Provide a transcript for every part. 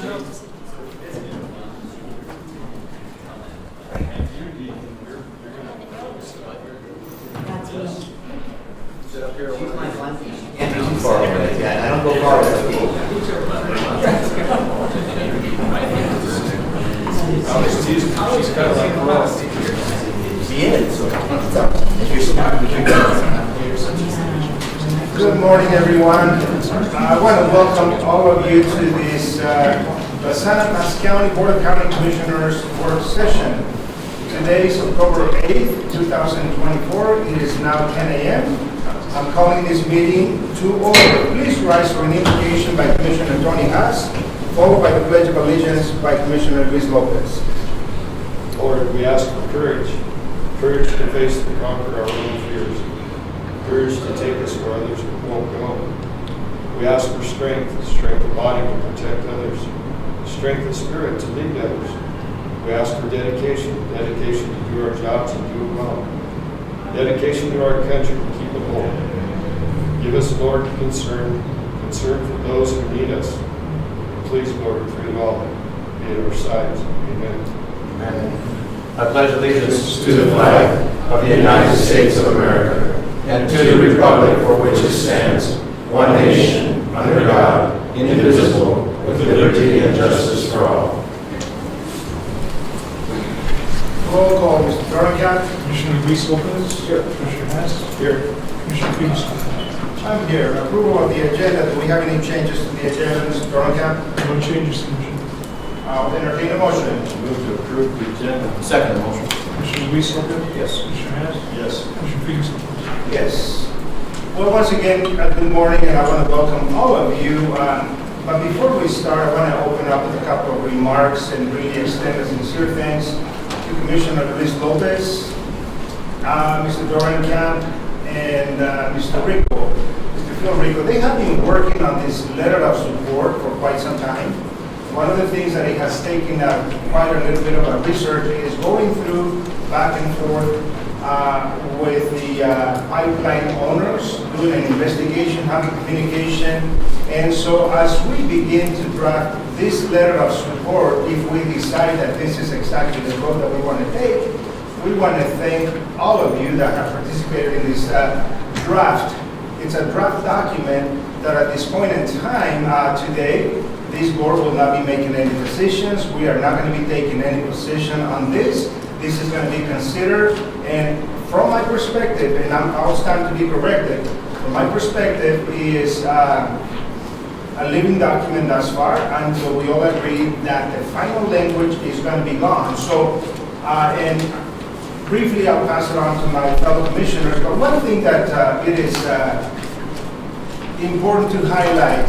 Far away. Yeah, I don't go far away. She's kind of like Ross. She is. Good morning, everyone. I want to welcome all of you to this Animas County Board of County Commissioners work session. Today is October 8th, 2024. It is now 10 a.m. I'm calling this meeting to order. Please rise for an invocation by Commissioner Tony Haas, followed by the Pledge of Allegiance by Commissioner Luis Lopez. Lord, we ask for courage. Courage to face and conquer our own fears. Courage to take us where others won't go. We ask for strength of body to protect others, strength of spirit to lead others. We ask for dedication to do our jobs and do it well. Dedication to our country to keep it whole. Give us, Lord, concern for those who need us. Please, Lord, through it all, be at our sides. Amen. Amen. I pledge allegiance to the flag of the United States of America and to the republic for which it stands, one nation, under God, indivisible, with liberty and justice for all. Roll call, Mr. Dorncott. Commissioner Luis Lopez. Here. Commissioner Hess. Here. Commissioner Peterson. I'm here. Approval of the agenda. Do we have any changes to the agenda, Mr. Dorncott? No changes, Commissioner. I'll entertain a motion. Move to approve the agenda. Second motion. Commissioner Luis Lopez. Yes. Commissioner Hess. Yes. Commissioner Peterson. Yes. Well, once again, good morning, and I want to welcome all of you. But before we start, I want to open up with a couple of remarks and really extend a sincere thanks to Commissioner Luis Lopez, Mr. Dorncott, and Mr. Rico, Mr. Phil Rico. They have been working on this letter of support for quite some time. One of the things that it has taken quite a little bit of a research is going through back and forth with the pipeline owners, doing an investigation, having communication. And so as we begin to draft this letter of support, if we decide that this is exactly the road that we want to take, we want to thank all of you that have participated in this draft. It's a draft document that at this point in time today, this board will not be making any decisions. We are not going to be taking any position on this. This is going to be considered, and from my perspective, and I'll stand to be corrected, from my perspective is a living document thus far until we all agree that the final language is going to be gone. So, and briefly I'll pass it on to my fellow commissioners, but one thing that it is important to highlight,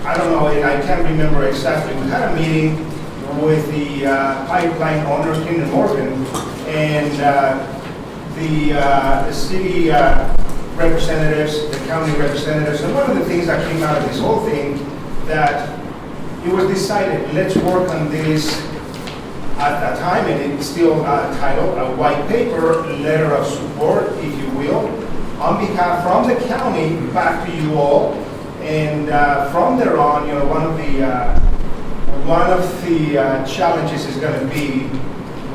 I don't know, and I can't remember exactly, we had a meeting with the pipeline owners, Kinder Morgan, and the city representatives, the county representatives, and one of the things that came out of this whole thing, that it was decided, let's work on this at that time, and it's still titled a white paper, letter of support, if you will, on behalf from the county back to you all. And from there on, you know, one of the challenges is going to be,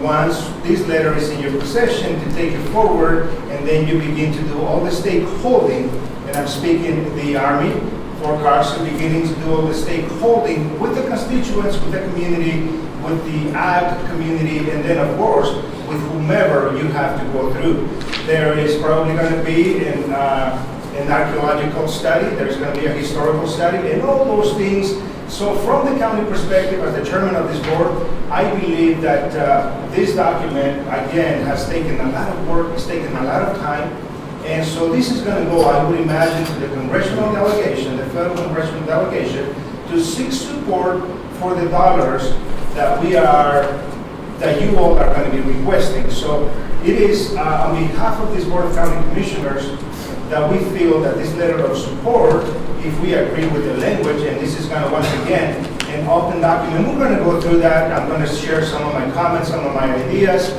once this letter is in your possession, to take it forward, and then you begin to do all the stakeholding, and I'm speaking the Army, Fort Carson, beginning to do all the stakeholding with the constituents, with the community, with the ag community, and then of course, with whomever you have to go through. There is probably going to be an archaeological study, there's going to be a historical study, and all those things. So from the county perspective, as the chairman of this board, I believe that this document, again, has taken a lot of work, it's taken a lot of time, and so this is going to go, I would imagine, to the congressional delegation, the federal congressional delegation, to seek support for the dollars that you all are going to be requesting. So it is on behalf of this Board of County Commissioners that we feel that this letter of support, if we agree with the language, and this is going to, once again, an open document. We're going to go through that. I'm going to share some of my comments, some of my ideas.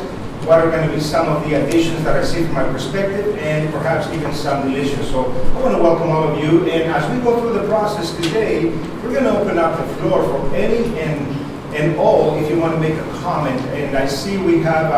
what are going to be some of the additions that I see from my perspective, and perhaps even some deletions. So I want to welcome all of you, and as we go through the process today, we're going to open up the floor for any and all if you want to make a comment. And I see we have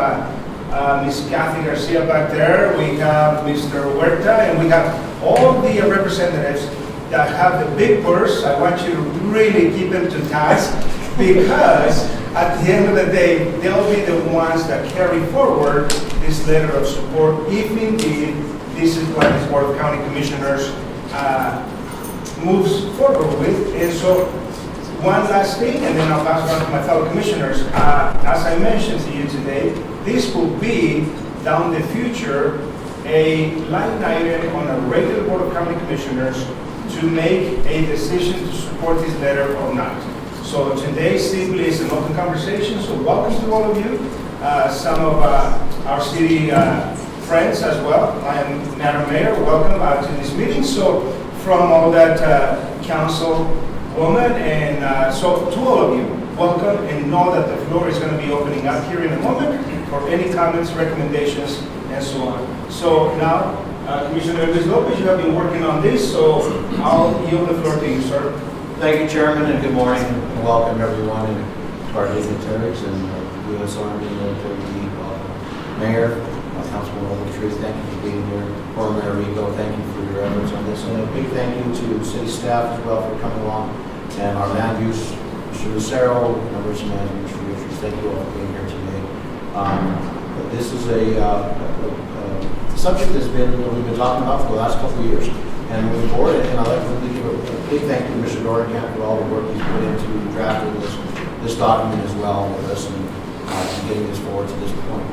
Ms. Kathy Garcia back there, we have Mr. Huerta, and we have all the representatives that have the big purse. I want you to really keep them to task, because at the end of the day, they'll be the ones that carry forward this letter of support, if indeed this is what this Board of County Commissioners moves forward with. And so, one last thing, and then I'll pass it on to my fellow commissioners. As I mentioned to you today, this will be, down the future, a line item on a regular Board of County Commissioners to make a decision to support this letter or not. So today simply is an open conversation, so welcome to all of you. Some of our city friends as well. Madam Mayor, welcome to this meeting. So from all that councilwoman, and so to all of you, welcome, and know that the floor is going to be opening up here in a moment for any comments, recommendations, and so on. So now, Commissioner Luis Lopez, you have been working on this, so I'll yield the floor to you, sir. Thank you, Chairman, and good morning, and welcome everyone, and to our dignitaries and U.S. Army military lead. Mayor, Councilman Ogletree, thank you for being here. Former Mayor Rico, thank you for your efforts on this. And a big thank you to city staff as well for coming along, and our land use, Mr. Lucero, members of management, Mr. Richards, thank you all for being here today. This is a subject that's we've been talking about for the last couple of years, and moving forward. And I'd like to really give a big thank you to Mr. Doricamp for all the work he's put into drafting this document as well with us, and getting this forward to this point.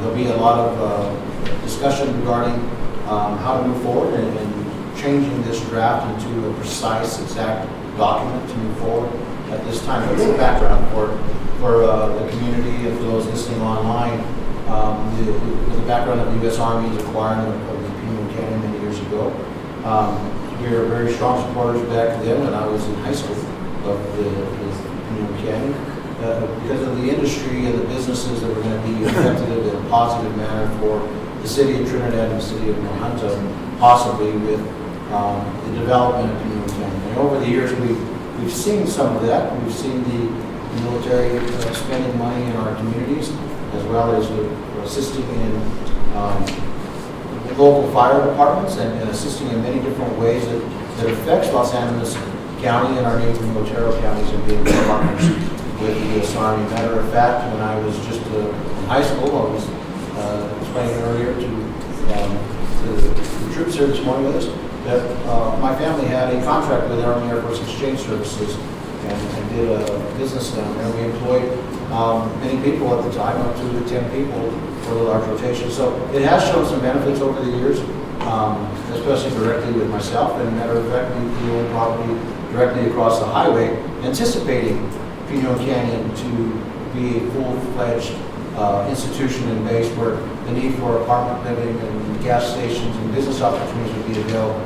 There'll be a lot of discussion regarding how to move forward and changing this draft into a precise, exact document to move forward at this time. What's the background for the community and for those listening online? The background of the U.S. Army's acquiring of the Pino Canyon many years ago. We were very strong supporters back then when I was in high school of the Pino Canyon. Because of the industry and the businesses that were going to be affected in a positive manner for the city of Trinidad and the city of Manhunta, possibly with the development of Pino Canyon. And over the years, we've seen some of that. We've seen the military spending money in our communities, as well as assisting in local fire departments and assisting in many different ways that affects Los Animas County and our neighboring Otero counties and being good partners with the U.S. Army. Matter of fact, when I was just in high school, I was explaining earlier to the troops here this morning with us that my family had a contract with the Army Air Force Exchange Services and did a business down there. We employed many people at the time, up to 10 people for the large rotation. So it has shown some benefits over the years, especially directly with myself. And matter of fact, we own property directly across the highway, anticipating Pino Canyon to be a full-fledged institution and base where the need for apartment living and gas stations and business opportunities would be available.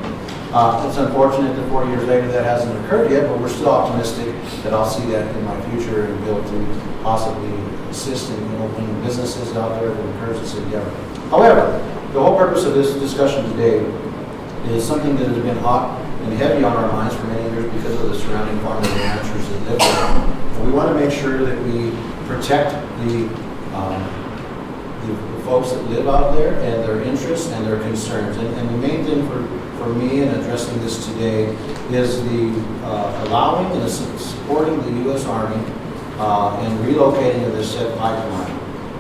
It's unfortunate that 4 years later that hasn't occurred yet, but we're still optimistic that I'll see that in my future and be able to possibly assist in opening businesses out there that encourage this endeavor. However, the whole purpose of this discussion today is something that has been hot and heavy on our minds for many years because of the surrounding farmers and ranchers that live there. And we want to make sure that we protect the folks that live out there and their interests and their concerns. And the main thing for me in addressing this today is the allowing and supporting the U.S. Army in relocating of this said pipeline.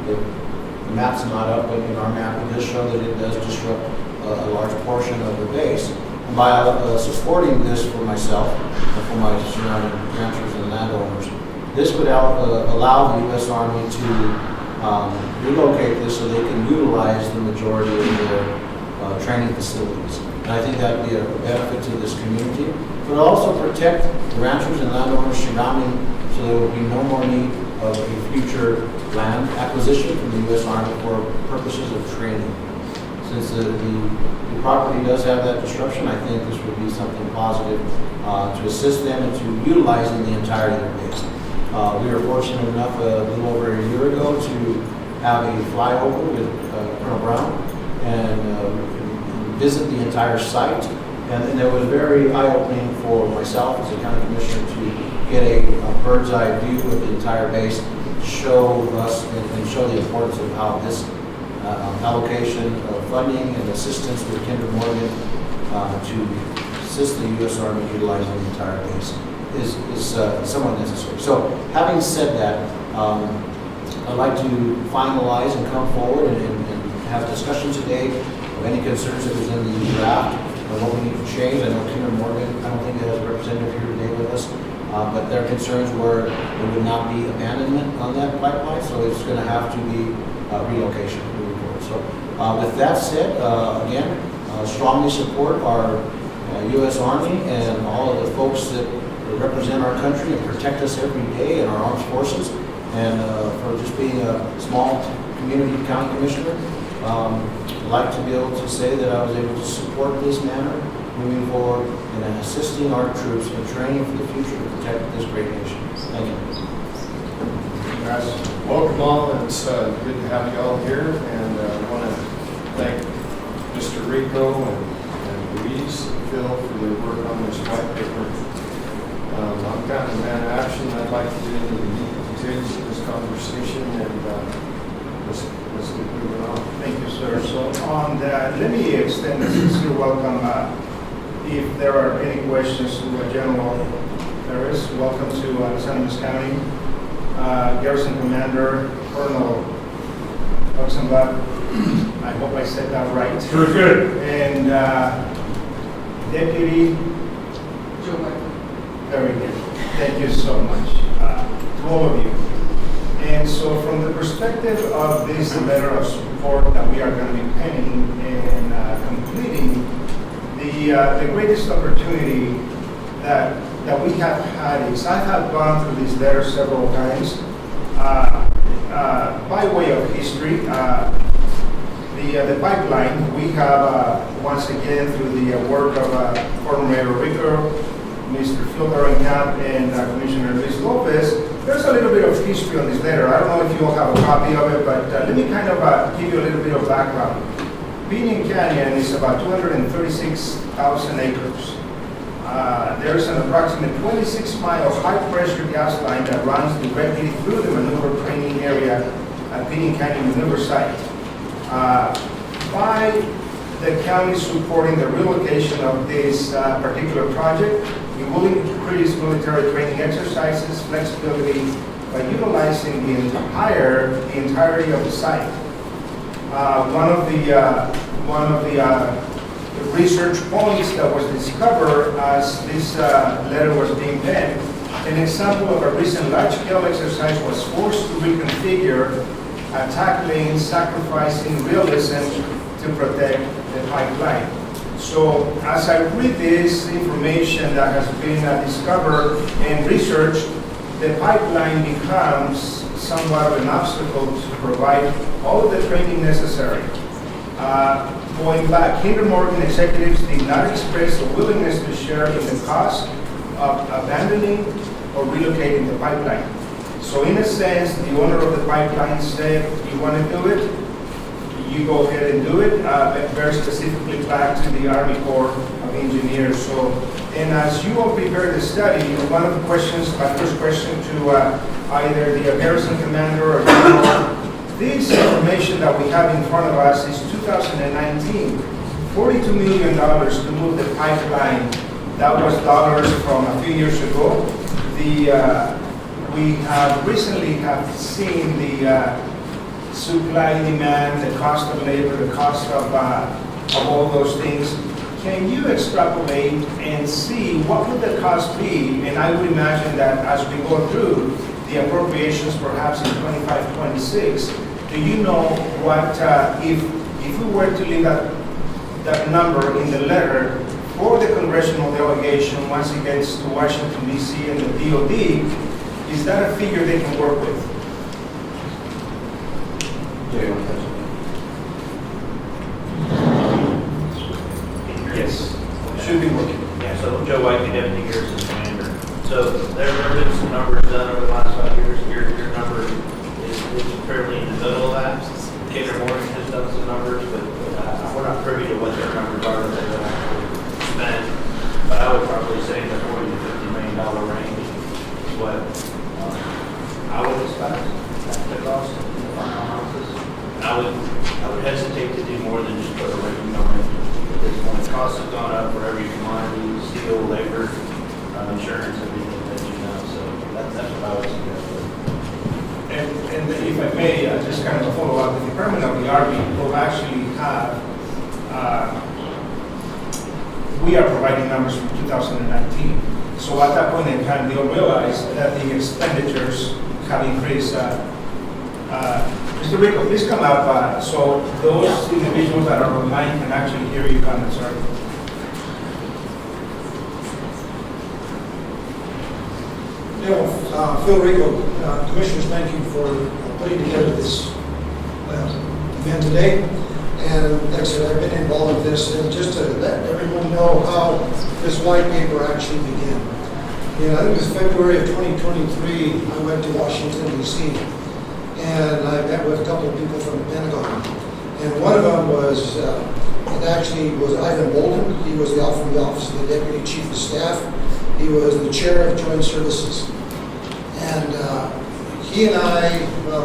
The map's not up, but in our map it does show that it does disrupt a large portion of the base. And by supporting this for myself and for my surrounding ranchers and landowners, this would allow the U.S. Army to relocate this so they can utilize the majority of their training facilities. And I think that would be a benefit to this community, but also protect the ranchers and landowners surrounding so there will be no more need of a future land acquisition from the U.S. Army for purposes of training. Since the property does have that disruption, I think this would be something positive to assist them into utilizing the entirety of their base. We were fortunate enough a little over a year ago to have a flyover with Colonel Brown and visit the entire site. And it was very eye-opening for myself as a county commissioner to get a bird's eye view of the entire base, show us and show the importance of how this allocation of funding and assistance with Kinder Morgan to assist the U.S. Army utilizing the entire base is somewhat necessary. So having said that, I'd like to finalize and come forward and have discussion today of any concerns that was in the draft or what we need to change. I know Kinder Morgan, I don't think it has a representative here today with us, but their concerns were there would not be abandonment on that pipeline, so it's going to have to be relocation moving forward. So with that said, again, strongly support our U.S. Army and all of the folks that represent our country and protect us every day and our armed forces, and for just being a small community county commissioner. I'd like to be able to say that I was able to support this manner moving forward and assisting our troops in training for the future to protect this great nation. Thank you. Guys, welcome all, and it's good to have you all here, and I want to thank Mr. Rico and Louise and Phil for their work on this white paper. I'm kind of a man of action. I'd like to get into the details of this conversation, and let's get moving on. Thank you, sir. So on that, let me extend a sincere welcome. If there are any questions to General Harris, welcome to San Luis County. Garrison Commander Colonel Oxenbach, I hope I said that right. Very good. And Deputy, very good. Thank you so much to all of you. And so from the perspective of this letter of support that we are going to be penning and completing, the greatest opportunity that we have had is I have gone through this letter several times. By way of history, the pipeline, we have once again through the work of former Mayor Rico, Mr. Phil Camp, and Commissioner Luis Lopez, there's a little bit of history on this letter. I don't know if you all have a copy of it, but let me kind of give you a little bit of background. Pinion Canyon is about 236,000 acres. There's an approximate 26-mile high-pressure gas line that runs directly through the maneuver training area at Pinion Canyon Maneuver Site. By the county supporting the relocation of this particular project, we will increase military training exercises, flexibility by utilizing the entirety of the site. One of the research points that was discovered as this letter was being penned, an example of a recent large-scale exercise was forced to reconfigure attack lanes, sacrificing realism to protect the pipeline. So as I read this information that has been discovered and researched, the pipeline becomes somewhat of an obstacle to provide all of the training necessary. Going back, Kinder Morgan executives did not express a willingness to share in the cost of abandoning or relocating the pipeline. So in a sense, the owner of the pipeline said, you want to do it, you go ahead and do it, very specifically back to the Army Corps of Engineers. So, and as you all prepare the study, one of the questions, my first question to either the garrison commander or general, this information that we have in front of us is 2019, $42 million to move the pipeline. That was dollars from a few years ago. We have recently seen the supply, demand, the cost of labor, the cost of all those things. Can you extrapolate and see what would the cost be? And I would imagine that as we go through the appropriations, perhaps in 25, 26, do you know what, if we were to leave that number in the letter for the congressional delegation once it gets to Washington, D.C. and the DOD, is that a figure they can work with? Yes, should be working. Yeah, so Joe White, the Deputy Garrison Commander. So there have been some numbers done over the last 5 years. Your number is fairly in the middle of that. Gator Morgan has done some numbers, but we're not privy to what their numbers are that they're actually spent. But I would probably say the $40 to $50 million range is what I would expect the cost of the final analysis. And I would hesitate to do more than just put a range on it. At this point, costs have gone up for every commodity, steel, labor, insurance, everything that you know. So that's what I would suggest. And if I may, just kind of a follow-up, the Department of the Army will actually have, we are providing numbers from 2019. So at that point in time, they'll realize that the expenditures have increased. Mr. Rico, please come up so those individuals that are online can actually hear your comments, sir. Phil Rico, Commissioners, thank you for putting together this event today. And like I said, I've been involved with this, and just to let everyone know how this white paper actually began. I think it was February of 2023, I went to Washington, D.C., and I met with a couple of people from the Pentagon. And one of them was, it actually was Ivan Bolden. He was from the Office of the Deputy Chief of Staff. He was the Chair of Joint Services. And he and I,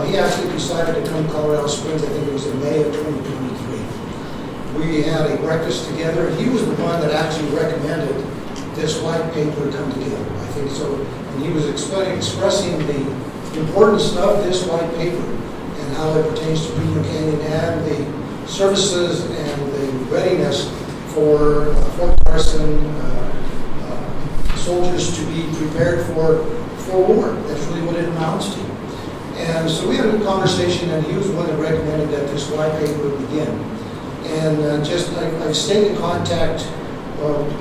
he actually decided to come to Colorado Springs, I think it was in May of 2023. We had a breakfast together. He was the one that actually recommended this white paper come together, I think so. And he was expressing the importance of this white paper and how it pertains to Pino Canyon and the services and the readiness for Fort Carson soldiers to be prepared for war. That's really what it amounts to. And so we had a conversation, and he was the one that recommended that this white paper begin. And I stayed in contact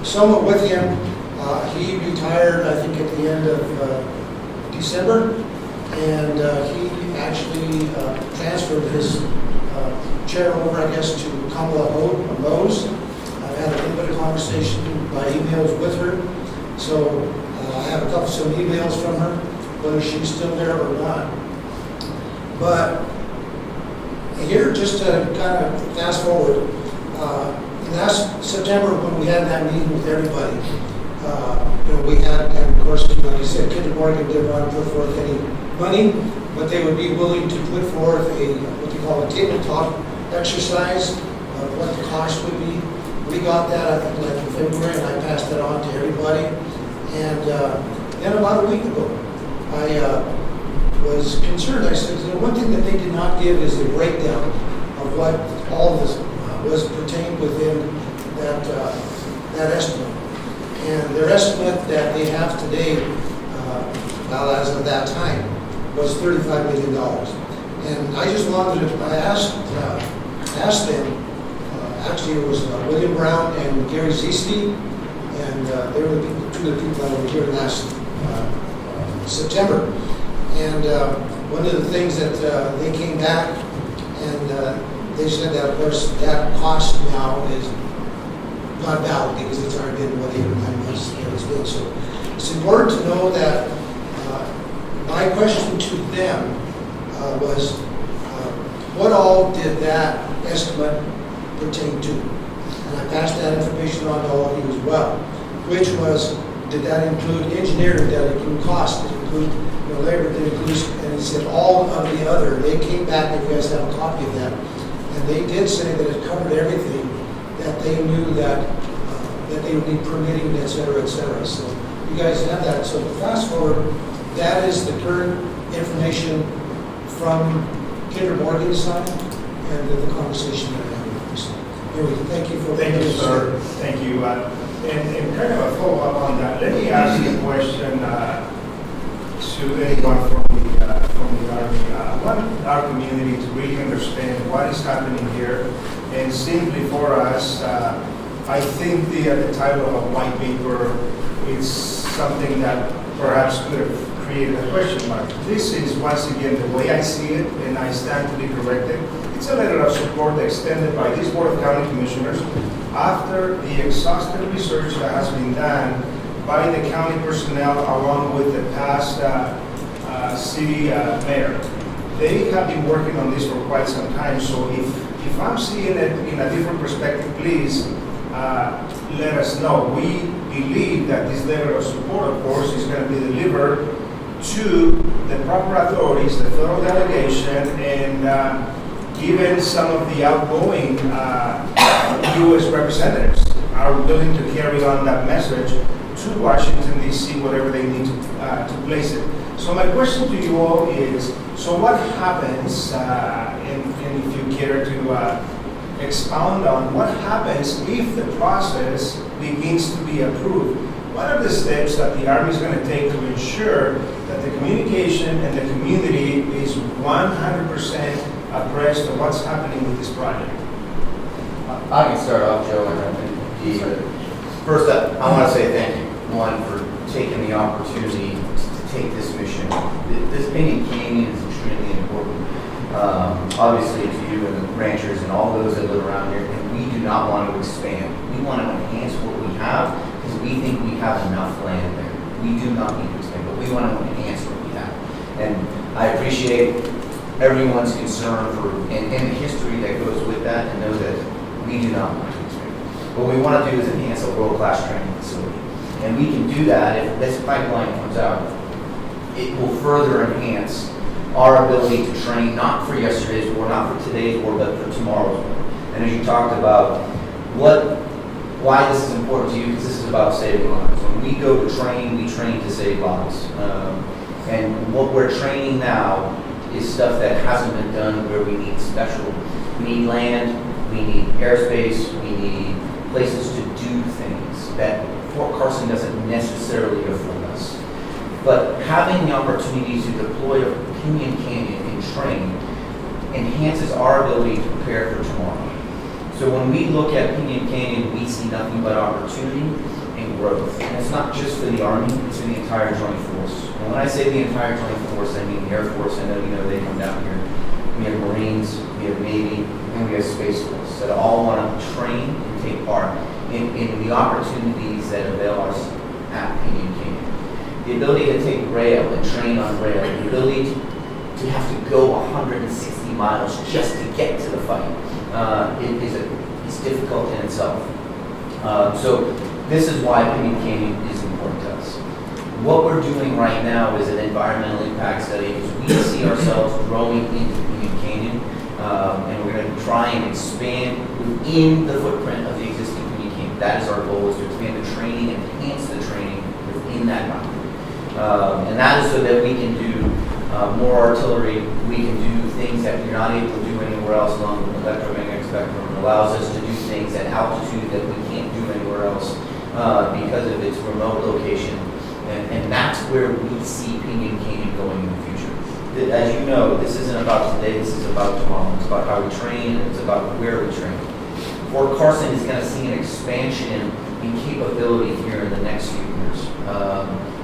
somewhat with him. He retired, I think, at the end of December, and he actually transferred his chair over, I guess, to Kamala Rose. I had a little bit of conversation by emails with her. So I have some emails from her, whether she's still there or not. But here, just to kind of fast forward, last September when we had that meeting with everybody, we had, and of course, like you said, Kinder Morgan didn't want to put forth any money, but they would be willing to put forth what they call a tabletop exercise of what the cost would be. We got that, I think, like in February, and I passed that on to everybody. And then about a week ago, I was concerned. I said, one thing that they did not give is a breakdown of what all this was pertained within that estimate. And their estimate that they have today, as of that time, was $35 million. And I just wanted to, I asked them, actually it was William Brown and Gary Ziesty, and they were two of the people that were here last September. And one of the things that they came back and they said that, of course, that cost now is not valid because it's already been, 8 or 9 months that it's been. So it's important to know that my question to them was, what all did that estimate pertain to? And I passed that information on to all of you as well, which was, did that include engineering, did that include cost, did it include labor, did it include, and he said all of the other. They came back, and you guys have a copy of that, and they did say that it covered everything that they knew that they would need permitting, et cetera, et cetera. So you guys have that. So fast forward, that is the current information from Kinder Morgan's side and the conversation that we're having with us. Anyway, thank you for Thank you, sir. Thank you. And kind of a follow-up on that, let me ask you a question to anyone from the Army. I want our community to really understand what is happening here. And simply for us, I think the title of white paper is something that perhaps could have created a question mark. This is, once again, the way I see it, and I stand to be corrected. It's a letter of support extended by this Board of County Commissioners after the exhaustive research that has been done by the county personnel along with the past city mayor. they have been working on this for quite some time, so if I'm seeing it in a different perspective, please let us know. We believe that this letter of support, of course, is going to be delivered to the proper authorities, the federal delegation, and given some of the outgoing U.S. representatives are willing to carry on that message to Washington, D.C., whatever they need to place it. So my question to you all is, so what happens, and if you care to expound on what happens if the process begins to be approved? What are the steps that the Army is going to take to ensure that the communication and the community is 100% abreast of what's happening with this project? I can start off, Joe, and I think first up, I want to say thank you, one, for taking the opportunity to take this mission. This Pinyon Canyon is extremely important, obviously to you and the ranchers and all those that live around here, and we do not want to expand. We want to enhance what we have because we think we have enough land there. We do not need to expand, but we want to enhance what we have. And I appreciate everyone's concern for and the history that goes with that, and know that we do not want to expand. What we want to do is enhance a world-class training facility. And we can do that if this pipeline comes out. It will further enhance our ability to train, not for yesterday's war, not for today's war, but for tomorrow's war. And as you talked about, why this is important to you, because this is about saving lives. When we go to train, we train to save lives. And what we're training now is stuff that hasn't been done where we need we need land, we need airspace, we need places to do things that Fort Carson doesn't necessarily afford us. But having the opportunity to deploy a Pinyon Canyon and train enhances our ability to prepare for tomorrow. So when we look at Pinyon Canyon, we see nothing but opportunity and growth. And it's not just for the Army, it's for the entire Joint Force. And when I say the entire Joint Force, I mean the Air Force. I know they come down here. We have Marines, we have Navy, and we have Space Force that all want to train and take part in the opportunities that avail us at Pinyon Canyon. The ability to take rail and train on rail, the ability to have to go 160 miles just to get to the fight, is difficult in itself. So this is why Pinyon Canyon is important to us. What we're doing right now is an environmental impact study because we see ourselves growing into Pinyon Canyon, and we're going to try and expand within the footprint of the existing Pinyon Canyon. That is our goal, is to expand the training and enhance the training within that boundary. And that is so that we can do more artillery, we can do things that you're not able to do anywhere else along the electromagnetic spectrum. It allows us to do things at altitude that we can't do anywhere else because of its remote location. And that's where we see Pinyon Canyon going in the future. As you know, this isn't about today, this is about tomorrow. It's about how we train, and it's about where we train. Fort Carson is going to see an expansion in capability here in the next few years.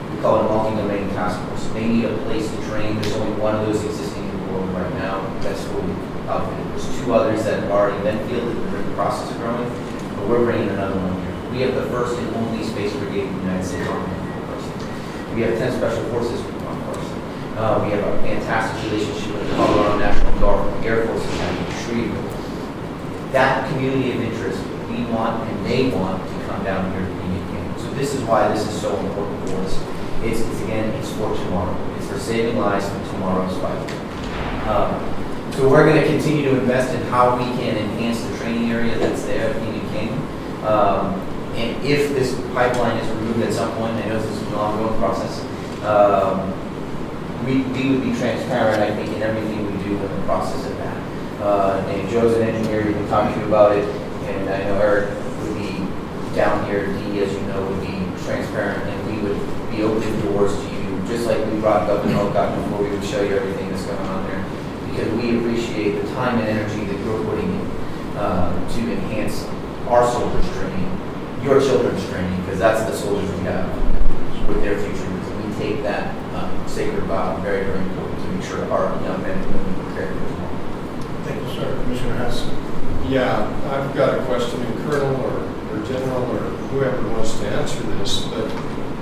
We call it a multi-domain task force. They need a place to train. There's only one of those existing in the world right now. That's fully outfitted. There's two others that have already been fielded that are in the process of growing, but we're bringing another one here. We have the first and only Space Brigade in the United States Army in Fort Carson. We have 10 Special Forces on Carson. We have a fantastic relationship with the Colorado National Guard, Air Force Academy, Shreveport. That community of interest, we want and they want to come down here to Pinyon Canyon. So this is why this is so important for us. It's for tomorrow. It's for saving lives for tomorrow's fight. So we're going to continue to invest in how we can enhance the training area that's there at Pinyon Canyon. And if this pipeline is removed at some point, I know this is an ongoing process, we would be transparent, I think, in everything we do in the process of that. And Joe's an engineer, he can talk to you about it, and I know Eric would be down here, Dee, as you know, would be transparent, and we would be open doors to you, just like we brought up in Oak before. We would show you everything that's going on there, because we appreciate the time and energy that you're putting in to enhance our soldiers' training, your children's training, because that's the soldiers we have with their future. We take that sacred vow very, very important to make sure our young men and women are prepared for tomorrow. Thank you, sir. Commissioner Hess. Yeah, I've got a question, Colonel or General or whoever wants to answer this,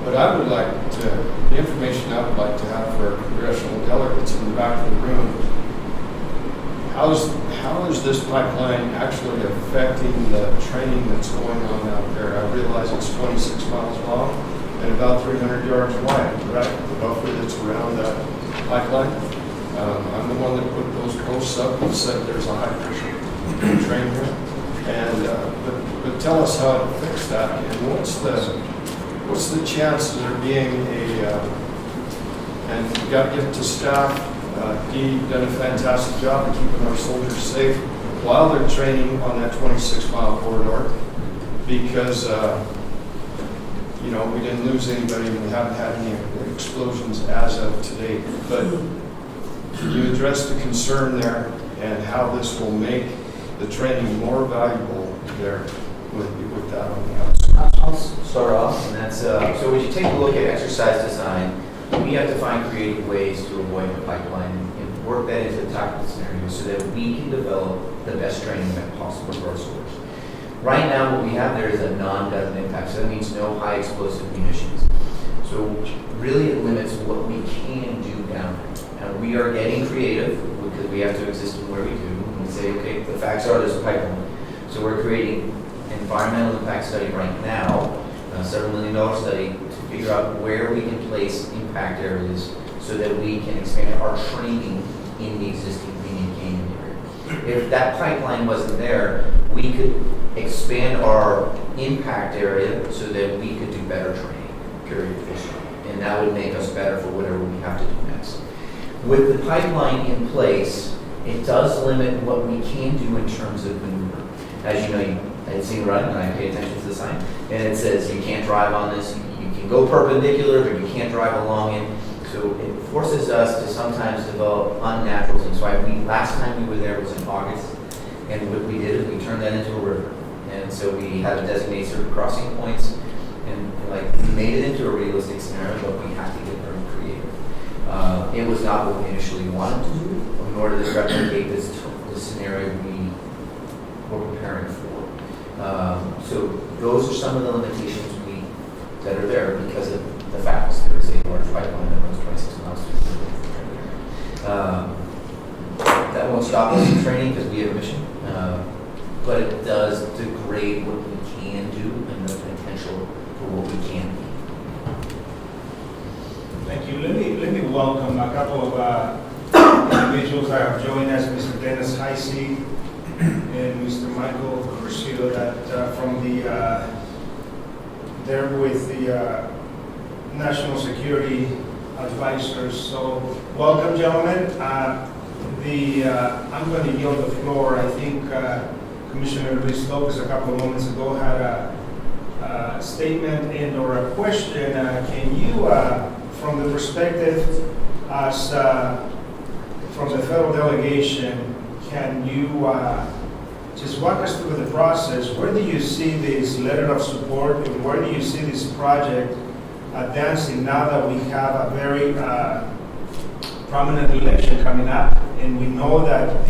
but I would like to, the information I would like to have for our congressional delegates in the back of the room how is this pipeline actually affecting the training that's going on out there? I realize it's 26 miles long and about 300 yards wide, right? The buffer that's around that pipeline. I'm the one that put those posts up and said there's a high pressure train here. And but tell us how to fix that, and what's the chances of there being and we got to give it to staff. Dee done a fantastic job of keeping our soldiers safe while they're training on that 26-mile corridor, because you know, we didn't lose anybody and we haven't had any explosions as of today. But can you address the concern there and how this will make the training more valuable there with that on the outside? I'll start off, and that's, so when you take a look at exercise design, we have to find creative ways to avoid the pipeline and work that into the tactical scenario so that we can develop the best training that possible for our soldiers. Right now, what we have there is a non-gun impact, so that means no high explosive munitions. So really it limits what we can do down there. And we are getting creative because we have to exist in where we do. And we say, okay, the facts are there's a pipeline. So we're creating an environmental impact study right now, a $7 million study, to figure out where we can place impact areas so that we can expand our training in the existing Indian Canyon area. If that pipeline wasn't there, we could expand our impact area so that we could do better training, period, efficient. And that would make us better for whatever we have to do next. With the pipeline in place, it does limit what we can do in terms of maneuver. As you know, I've seen running and I pay attention to the sign, and it says you can't drive on this, you can go perpendicular, but you can't drive along it. So it forces us to sometimes develop unnatural things. So last time we were there was in August, and what we did is we turned that into a river. And so we had to designate certain crossing points, and like we made it into a realistic scenario, but we had to get very creative. It was not what we initially wanted to do in order to replicate this scenario we were preparing for. So those are some of the limitations that are there because of the facts. There is a large pipeline that runs 26 miles through the that won't stop us from training because we have a mission. But it does degrade what we can do and the potential for what we can be. Thank you. Let me welcome a couple of individuals that have joined us, Mr. Dennis Heisey and Mr. Michael Curcio, that from the they're with the National Security Advisors. So welcome, gentlemen. I'm going to yield the floor. I think Commissioner Luis Lopez a couple of moments ago had a statement and or a question. Can you, from the perspective as from the federal delegation, can you just walk us through the process? Where do you see this letter of support, and where do you see this project advancing now that we have a very prominent election coming up, and we know that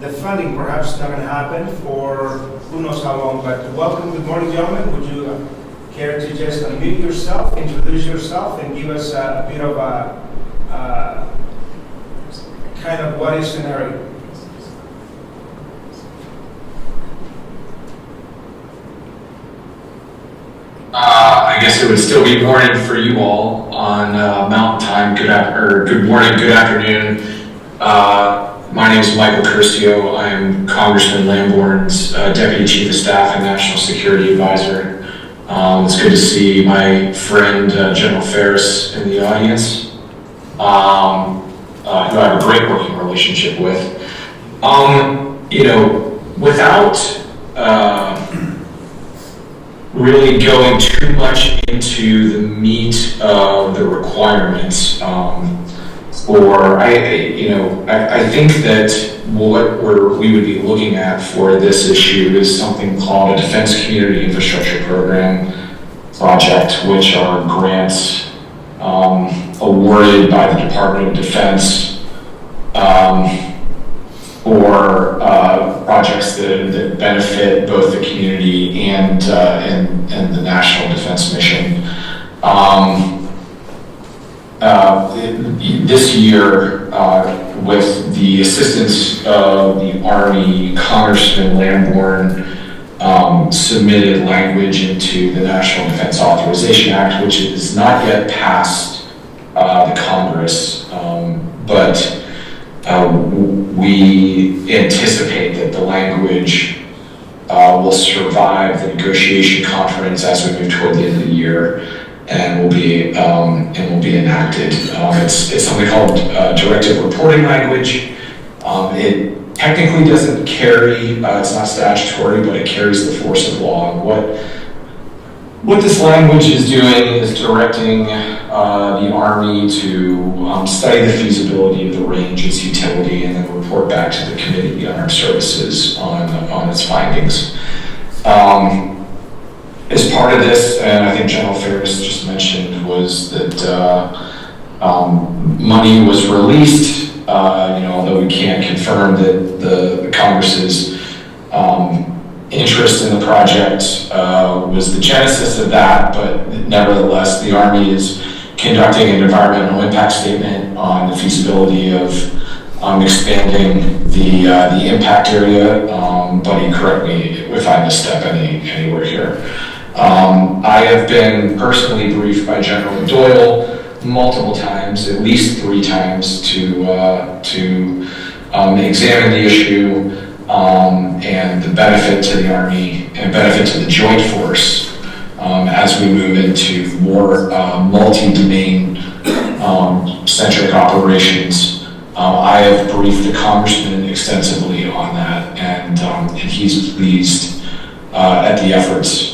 the funding perhaps is not going to happen for who knows how long? But welcome, good morning, gentlemen. Would you care to just unmute yourself, introduce yourself, and give us a bit of a kind of what is scenario? I guess it would still be morning for you all on Mountain Time. Good morning, good afternoon. My name is Michael Curcio. I am Congressman Lamborn's Deputy Chief of Staff and National Security Advisor. It's good to see my friend General Ferris in the audience, who I have a great working relationship with. Without really going too much into the meat of the requirements, I think that what we would be looking at for this issue is something called a Defense Community Infrastructure Program project, which are grants awarded by the Department of Defense for projects that benefit both the community and the National Defense Mission. this year, with the assistance of the Army, Congressman Lamborn submitted language into the National Defense Authorization Act, which is not yet passed the Congress, but we anticipate that the language will survive the negotiation conference as we move toward the end of the year, and will be enacted. It's something called directive reporting language. It technically doesn't carry, it's not statutory, but it carries the force of law. What this language is doing is directing the Army to study the feasibility of the range, its utility, and then report back to the Committee on Armed Services on its findings. As part of this, and I think General Ferris just mentioned, was that money was released. Although we can't confirm that the Congress's interest in the project was the genesis of that, but nevertheless, the Army is conducting an environmental impact statement on the feasibility of expanding the impact area. Buddy, correct me if I misstep anywhere here. I have been personally briefed by General Doyle multiple times, at least 3 times, to examine the issue and the benefit to the Army and benefit to the Joint Force as we move into more multi-domain centric operations. I have briefed the Congressman extensively on that, and he's pleased at the efforts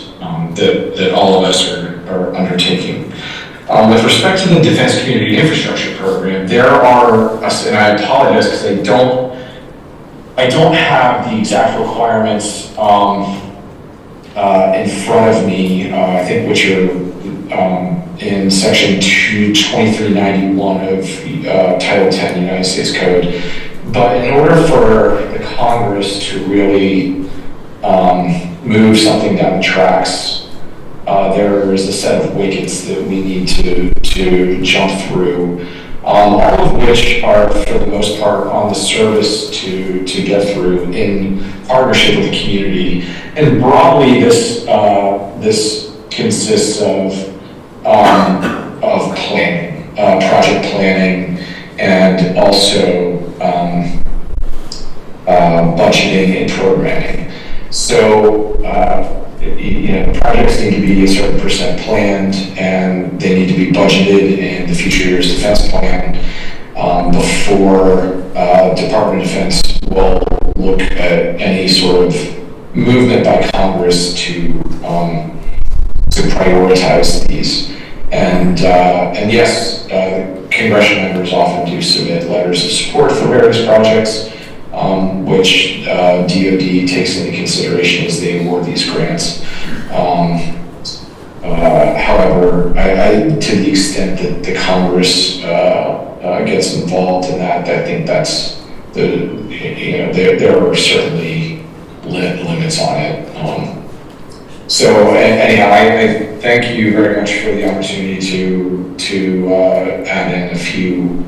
that all of us are undertaking. With respect to the Defense Community Infrastructure Program, there are, and I apologize because I don't have the exact requirements in front of me, I think which are in section 2391 of Title 10 United States Code. But in order for the Congress to really move something down the tracks, there is a set of wickets that we need to jump through, all of which are, for the most part, on the service to get through in partnership with the community. And broadly, this consists of planning, project planning, and also budgeting and programming. So, projects need to be a certain percent planned, and they need to be budgeted in the future year's defense plan before Department of Defense will look at any sort of movement by Congress to prioritize these. And yes, congressional members often do submit letters of support for various projects, which DoD takes into consideration as they award these grants. However, to the extent that the Congress gets involved in that, I think that's there are certainly limits on it. So anyhow, I thank you very much for the opportunity to add in a few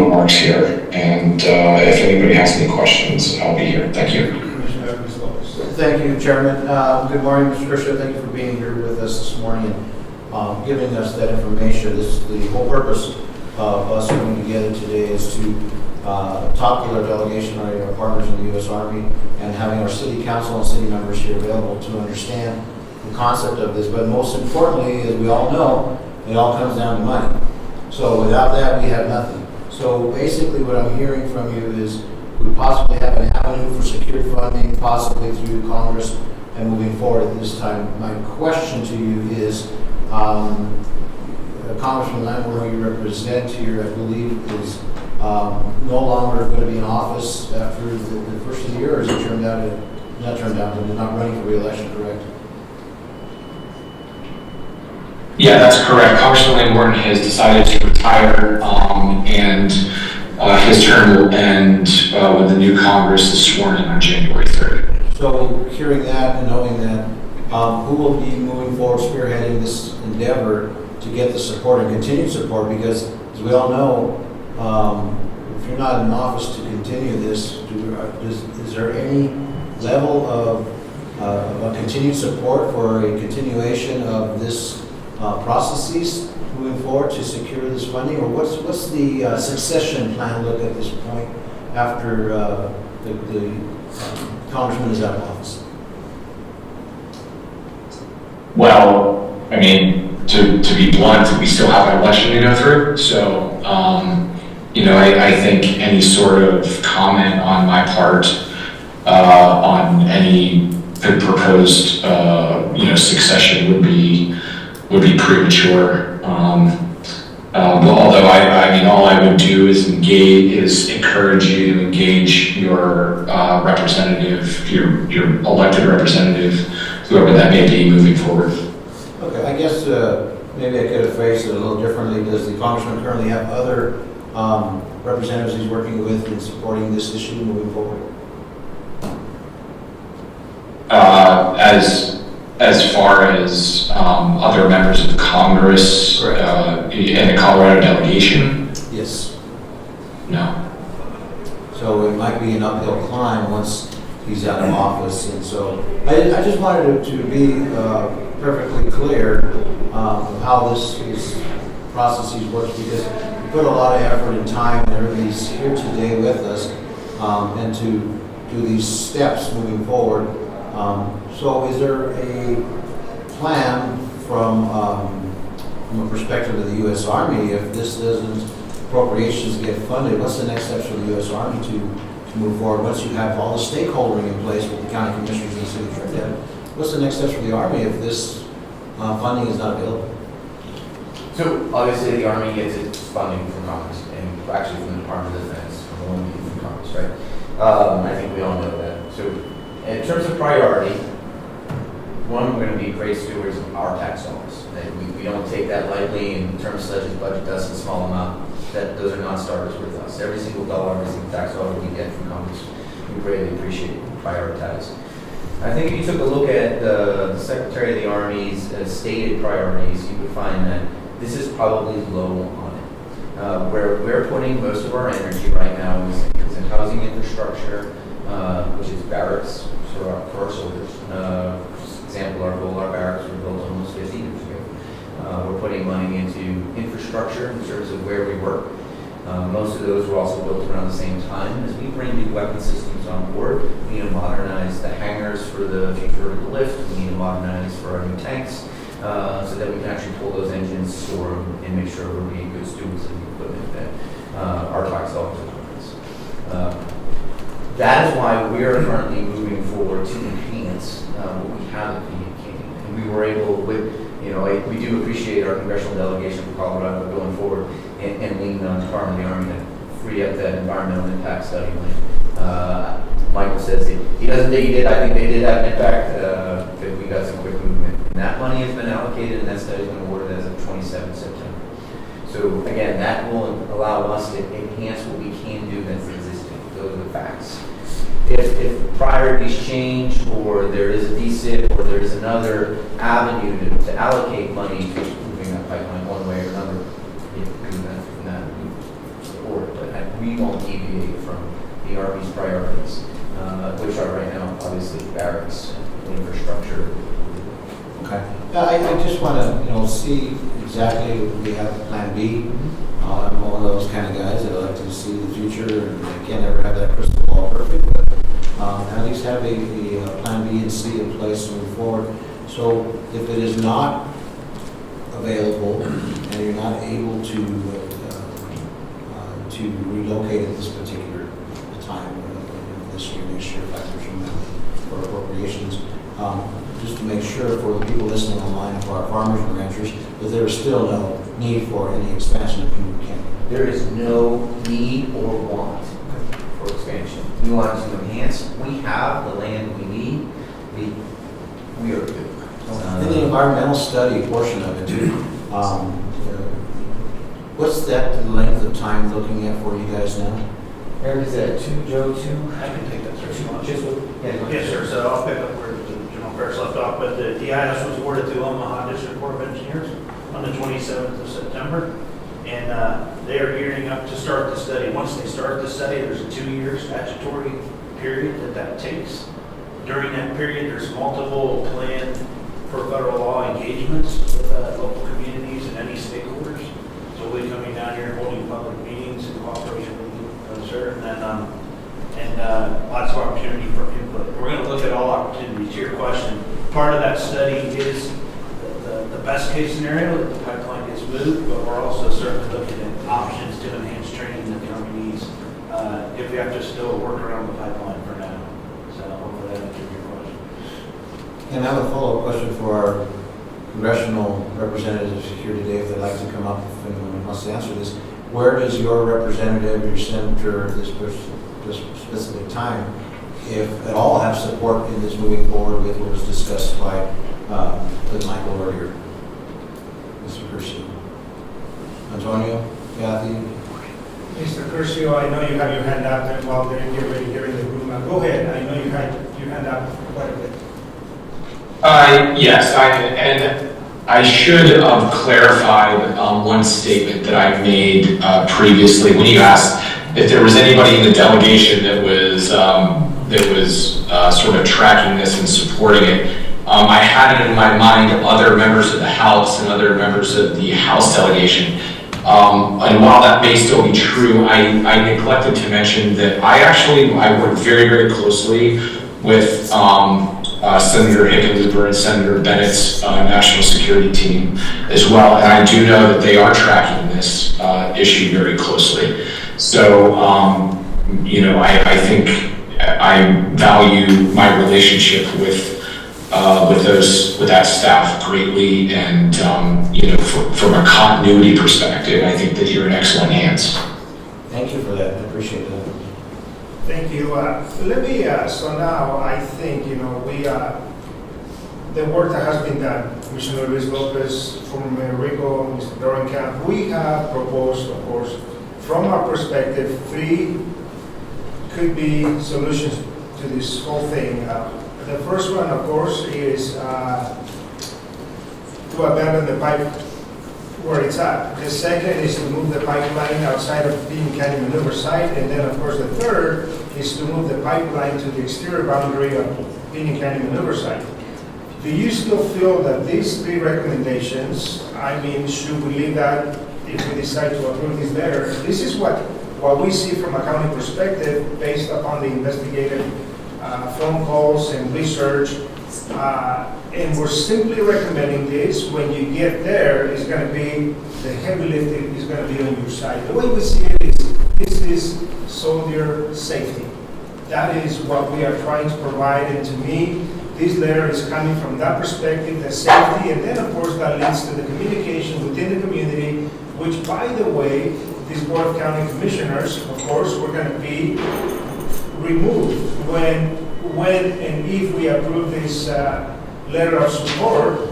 remarks here, and if anybody has any questions, I'll be here. Thank you. Thank you, Chairman. Good morning, Mr. Christian. Thank you for being here with us this morning and giving us that information. The whole purpose of us coming together today is to talk with our delegation, our partners in the U.S. Army, and having our city council and city members here available to understand the concept of this. But most importantly, as we all know, it all comes down to money. So without that, we have nothing. So basically what I'm hearing from you is we possibly have an avenue for secured funding, possibly through Congress, and moving forward at this time. My question to you is, Congressman Lamborn, who you represent here, I believe, is no longer going to be in office after the first of the year, or is it but not running for re-election, correct? Yeah, that's correct. Congressman Lamborn has decided to retire, and his term will end when the new Congress is sworn in on January 3rd. So, hearing that and knowing that, who will be moving forward, spearheading this endeavor to get the support and continued support, because as we all know, if you're not in office to continue this, is there any level of a continued support for a continuation of this processes moving forward to secure this funding? Or what's the succession plan look at this point after the congressman is out of office? Well, I mean, to be blunt, we still have an election to go through. So, I think any sort of comment on my part on any proposed, succession would be premature. Although all I would do is encourage you to engage your representative, your elected representative, whoever that may be, moving forward. Okay, I guess maybe I could have phrased it a little differently. Does the congressman currently have other representatives he's working with in supporting this issue moving forward? As far as other members of Congress and the Colorado delegation? Yes. No. So it might be an uphill climb once he's out of office, and so I just wanted to be perfectly clear of how this process works, because we put a lot of effort and time, and everybody's here today with us, and to do these steps moving forward. So is there a plan from a perspective of the U.S. Army, if this doesn't, appropriations get funded, what's the next steps for the U.S. Army to move forward? Once you have all the stakeholdering in place with the county commissioners and the city of Trinidad, what's the next steps for the Army if this funding is not available? So obviously the Army gets its funding from Congress, and actually from the Department of Defense, from the one from Congress, right? I think we all know that. So in terms of priority, one, we're going to be great stewards of our tax dollars. We don't take that lightly in terms such as budget does in small amount. Those are non-starters with us. Every single dollar, every single tax dollar we get from Congress, we greatly appreciate and prioritize. I think if you took a look at the Secretary of the Army's stated priorities, you would find that this is probably low on it. Where we're putting most of our energy right now is in housing infrastructure, which is barracks for our soldiers. For example, our barracks were built almost 50 years ago. We're putting money into infrastructure in terms of where we work. Most of those were also built around the same time. As we bring new weapon systems on board, we need to modernize the hangars for the future vertical lift. We need to modernize for our new tanks so that we can actually pull those engines, store them, and make sure we're being good stewards of the equipment that our tax dollars are towards. That is why we are currently moving forward to enhance what we have at PDK. And we were able, we do appreciate our congressional delegation for Colorado going forward and leaning on the Department of the Army to free up that environmental impact study money. Michael says he doesn't think he did. I think they did have an impact, but we got some quick movement. And that money has been allocated, and that study has been awarded as of 27 September. So again, that will allow us to enhance what we can do that's existing. Those are the facts. If priorities change, or there is a DSIP, or there is another avenue to allocate money to moving that pipeline one way or another, we can benefit from that and move forward. But we won't deviate from the Army's priorities, which are right now obviously barracks, infrastructure. Okay. I just want to see exactly we have Plan B. I'm one of those kind of guys that like to see the future. I can't ever have that crystal ball perfect, but at least have a Plan B and C in place to move forward. So if it is not available and you're not able to relocate at this particular time, this year, next year, 5 years from now, for appropriations, just to make sure for the people listening online, for our farmers and ranchers, that there is still no need for any expansion of Pima County. There is no need or want for expansion. We want to enhance. We have the land we need. We are good. In the environmental study portion of it too, what's that length of time looking at for you guys now? Eric, is that 2, Joe, 2? I can take that, sir, if you want. Yeah, Yes, sir, so I'll pick up where the General Ferris left off, but the EIS was awarded to Omaha District Corps of Engineers on the 27th of September. And they are gearing up to start the study. Once they start the study, there's a 2-year statutory period that takes. During that period, there's multiple planned for federal law engagements with local communities and any stakeholders. So we'll be coming down here, holding public meetings in cooperation with you, sir, and then lots of opportunity for input. We're going to look at all opportunities. To your question, part of that study is the best case scenario that the pipeline gets moved, but we're also certainly looking at options to enhance training that the Army needs if we have to still work around the pipeline for now. So hopefully that answers your question. And I have a follow-up question for our congressional representatives here today, if they'd like to come up, if anyone wants to answer this. Where does your representative, your senator, this specific time, if at all, have support in this moving forward with what was discussed by with Michael earlier? Mr. Curcio. Antonio, Kathy? Mr. Curcio, I know you have your hand up and while they're getting ready here in the room. Go ahead. I know you had your hand up quite a bit. Yes, I should have clarified one statement that I made previously when you asked if there was anybody in the delegation that was sort of tracking this and supporting it. I had it in my mind other members of the House and other members of the House delegation. And while that may still be true, I neglected to mention that I work very, very closely with Senator Hickenlooper and Senator Bennett's national security team as well. And I do know that they are tracking this issue very closely. So, I think I value my relationship with that staff greatly, and from a continuity perspective, I think that you're in excellent hands. Thank you for that. I appreciate that. Thank you. Let me, so now I think, we, the work that has been done, Commissioner Luis Lopez, former Mayor Rico, Mr. Dorenkamp, we have proposed, of course, from our perspective, 3 could be solutions to this whole thing. The first one, of course, is to abandon the pipe where it's at. The second is to move the pipeline outside of Pinion Canyon Maneuver Site. And then, of course, the third is to move the pipeline to the exterior boundary of Pinion Canyon Maneuver Site. Do you still feel that these 3 recommendations, should we leave that if we decide to approve this letter? This is what we see from a county perspective based upon the investigative phone calls and research. And we're simply recommending this. When you get there, it's going to be, the heavy lifting is going to be on your side. The way we see it is, this is soldier safety. That is what we are trying to provide. And to me, this letter is coming from that perspective, the safety, and then of course that leads to the communication within the community, which by the way, these Board of County Commissioners, of course, we're going to be removed when and if we approve this letter of support,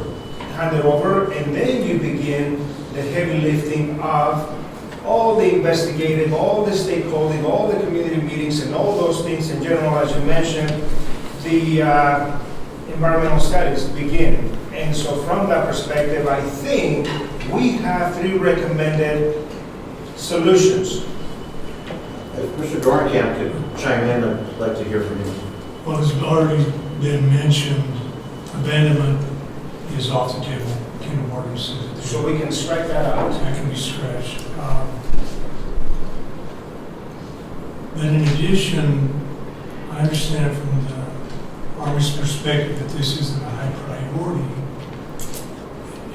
hand it over, and then you begin the heavy lifting of all the investigative, all the stakeholding, all the community meetings, and all those things in general, as you mentioned, the environmental studies begin. And so from that perspective, I think we have 3 recommended solutions. If Mr. Dorenkamp could chime in, I'd like to hear from you. Well, as already been mentioned, abandonment is off the table. Ken Morgan says it. So we can strike that out. That can be scratched. But in addition, I understand from the Army's perspective that this isn't a high priority.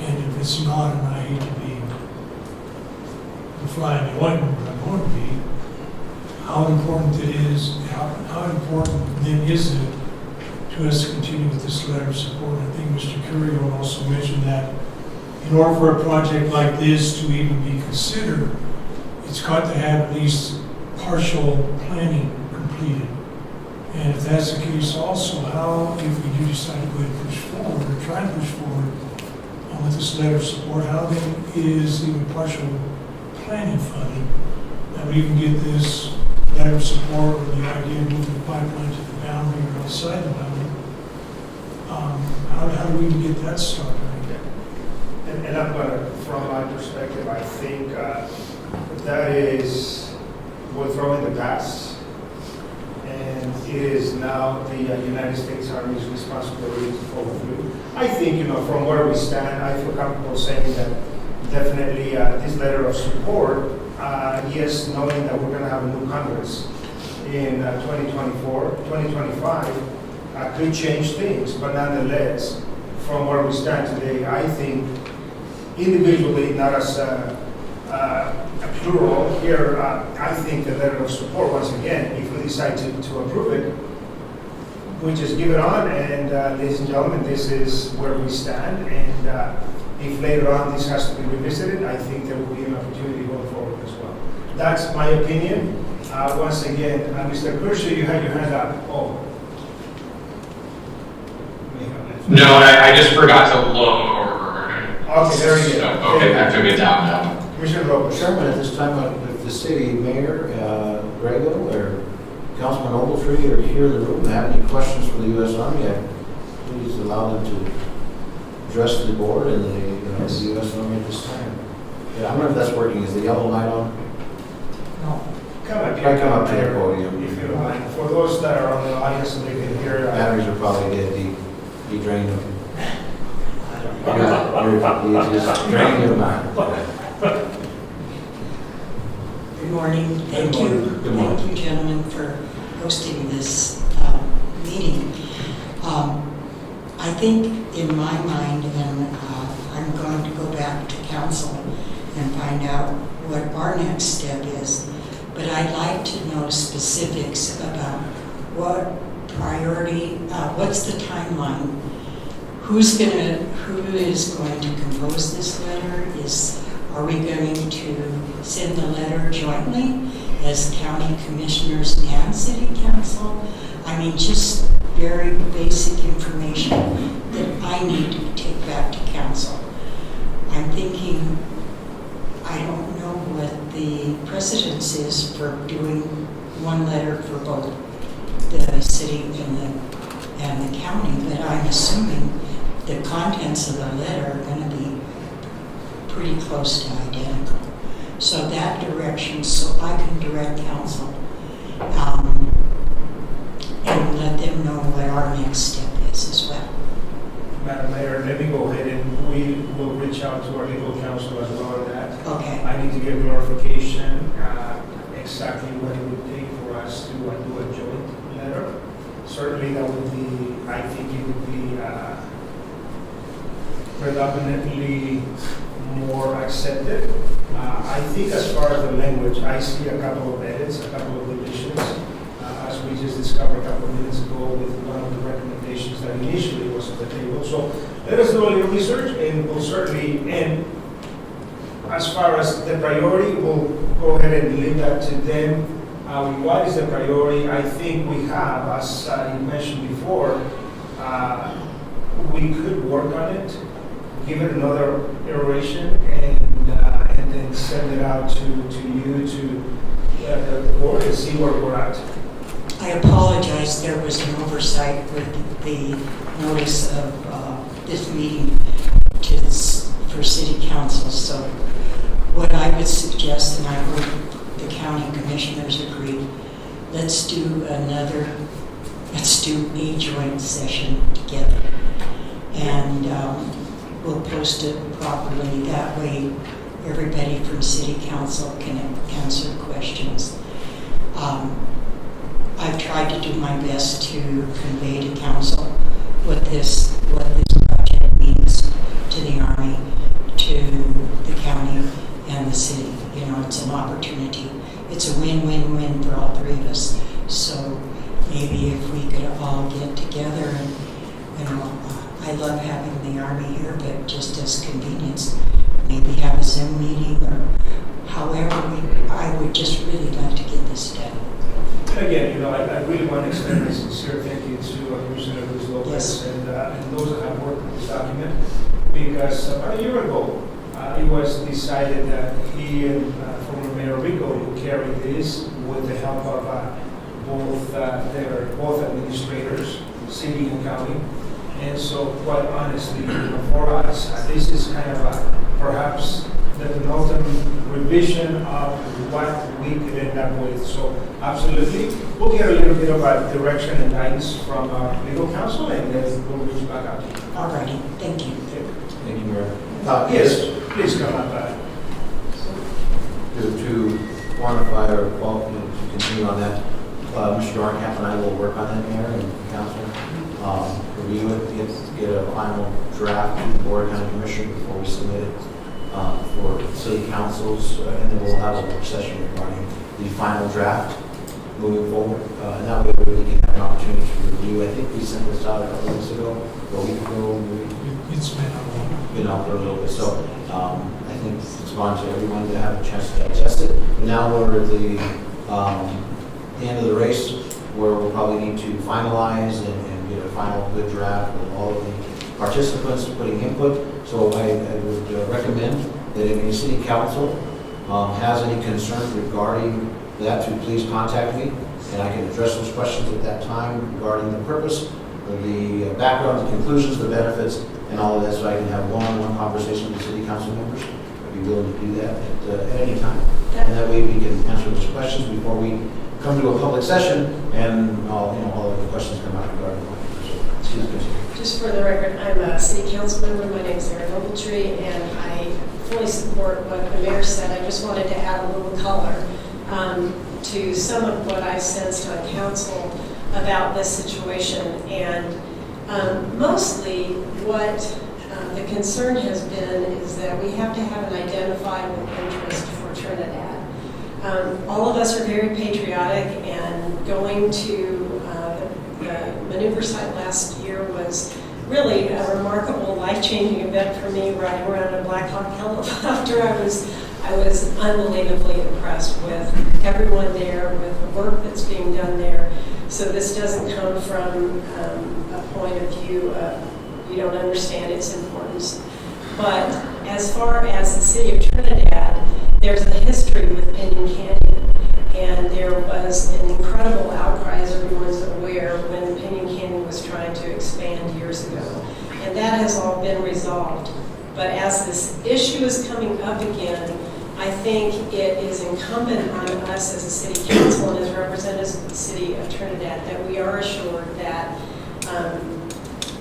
And if it's not, and I hate to be the fly in the ointment, but I'm going to be, how important it is, how important then is it to us to continue with this letter of support. I think Mr. Curio also mentioned that in order for a project like this to even be considered, it's got to have at least partial planning completed. And if that's the case also, how, if we do decide to go ahead and push forward, or try to push forward with this letter of support, how then is even partial planning funding that would even get this letter of support or the idea of moving the pipeline to the boundary or outside the boundary? How do we even get that started? And I'm gonna, from my perspective, I think that is, we're throwing the past. And it is now the United States Army's responsibility to follow through. I think, from where we stand, I feel comfortable saying that definitely this letter of support, yes, knowing that we're going to have a new Congress in 2024, 2025, could change things. But nonetheless, from where we stand today, I think individually, not as a plural here, I think the letter of support, once again, if we decide to approve it, we just give it on, and ladies and gentlemen, this is where we stand, and if later on this has to be revisited, I think there will be an opportunity going forward as well. That's my opinion. Once again, Mr. Kershaw, you had your hand up. Oh. No, I just forgot to lower. Okay, there you go. Okay, I took it down now. Commissioner Lopez. Chairman, at this time, if the city mayor, Grego, or Councilman Ogletree are here in the room, have any questions for the U.S. Army, please allow them to address the board and the U.S. Army at this time. Yeah, I don't know if that's working. Is the yellow light on? No. Come up to the podium. If you don't mind. For those that are on the audience, so they can hear. Batteries are probably dead. He drained them. You just drained your mind. Good morning. Thank you. Good morning. Thank you, gentlemen, for hosting this meeting. I think in my mind, and I'm going to go back to council and find out what our next step is, but I'd like to know specifics about what priority, what's the timeline? Who is going to compose this letter? Are we going to send the letter jointly as county commissioners and city council? I mean, just very basic information that I need to take back to council. I'm thinking, I don't know what the precedence is for doing one letter for both the city and the county, but I'm assuming the contents of the letter are going to be pretty close to identical. So that direction, so I can direct council and let them know what our next step is as well. Madam Mayor, let me go ahead and we will reach out to our legal counsel as well on that. Okay. I need to get clarification exactly what it would take for us to do a joint letter. Certainly that would be, I think it would be predominantly more accepted. I think as far as the language, I see a couple of edits, a couple of revisions, as we just discovered a couple of minutes ago with one of the recommendations that initially was on the table. So let us do a little research, and we'll certainly, and as far as the priority, we'll go ahead and leave that to them. What is the priority? I think we have, as you mentioned before, we could work on it, give it another iteration, and then send it out to you, to the board, and see where we're at. I apologize, there was an oversight with the notice of this meeting for city council. So what I would suggest, and I hope the county commissioners agree, let's do a joint session together. And we'll post it properly. That way everybody from city council can answer questions. I've tried to do my best to convey to council what this project means to the Army, to the county, and the city. You know, it's an opportunity. It's a win-win-win for all three of us. So maybe if we could all get together and, you know, I love having the Army here, but just as convenience, maybe have a Zoom meeting or however I would just really like to get this done. Again, you know, I really want to extend a sincere thank you to Commissioner Luis Lopez Yes. and those that have worked on this document, because about a year ago, it was decided that he and former Mayor Rico will carry this with the help of both administrators, city and county, And so quite honestly, for us, this is kind of perhaps the penultimate revision of what we could end up with. So absolutely, we'll get a little bit of a direction and guidance from our legal counsel, and then we'll reach back out to you. All righty, thank you. Thank you, Mayor. Yes, please come up. To quantify or to continue on that, Mr. Dorncamp and I will work on that, Mayor and Council. Review it, get a final draft to the Board of County Commission before we submit it for city councils, and then we'll have a work session regarding the final draft moving forward. And that way we can have an opportunity to review. I think we sent this out a couple weeks ago, a week ago, It's been a while. been out there a little bit. So I think it's gone to everyone to have a chance to digest it. Now we're at the end of the race where we'll probably need to finalize and get a final good draft with all of the participants putting input. So I would recommend that if any city council has any concerns regarding that, to please contact me, and I can address those questions at that time regarding the purpose, the background, the conclusions, the benefits, and all of that, so I can have one-on-one conversation with city council members. I'd be willing to do that at any time. And that way we can answer those questions before we come to a public session and all of the questions come out regarding that. So, excuse me. Just for the record, I'm a city council member. My name is Erin Ogletree, and I fully support what the mayor said. I just wanted to add a little color to some of what I've sensed on council about this situation. And mostly what the concern has been is that we have to have an identifiable interest for Trinidad. All of us are very patriotic, and going to the maneuver site last year was really a remarkable, life-changing event for me, riding around a Black Hawk helicopter. I was unbelievably impressed with everyone there, with the work that's being done there. So this doesn't come from a point of view of you don't understand its importance. But as far as the city of Trinidad, there's a history with Pinyon Canyon, and there was an incredible outcry, as everyone's aware, when Pinyon Canyon was trying to expand years ago. And that has all been resolved. But as this issue is coming up again, I think it is incumbent on us as a city council and as representatives of the city of Trinidad that we are assured that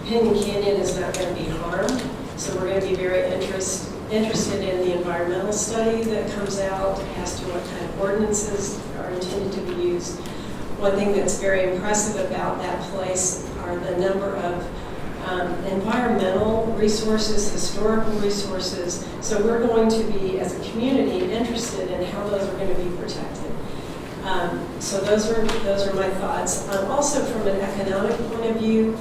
Pinyon Canyon is not going to be harmed. So we're going to be very interested in the environmental study that comes out as to what kind of ordinances are intended to be used. One thing that's very impressive about that place are the number of environmental resources, historical resources. So we're going to be, as a community, interested in how those are going to be protected. So those are my thoughts. Also, from an economic point of view,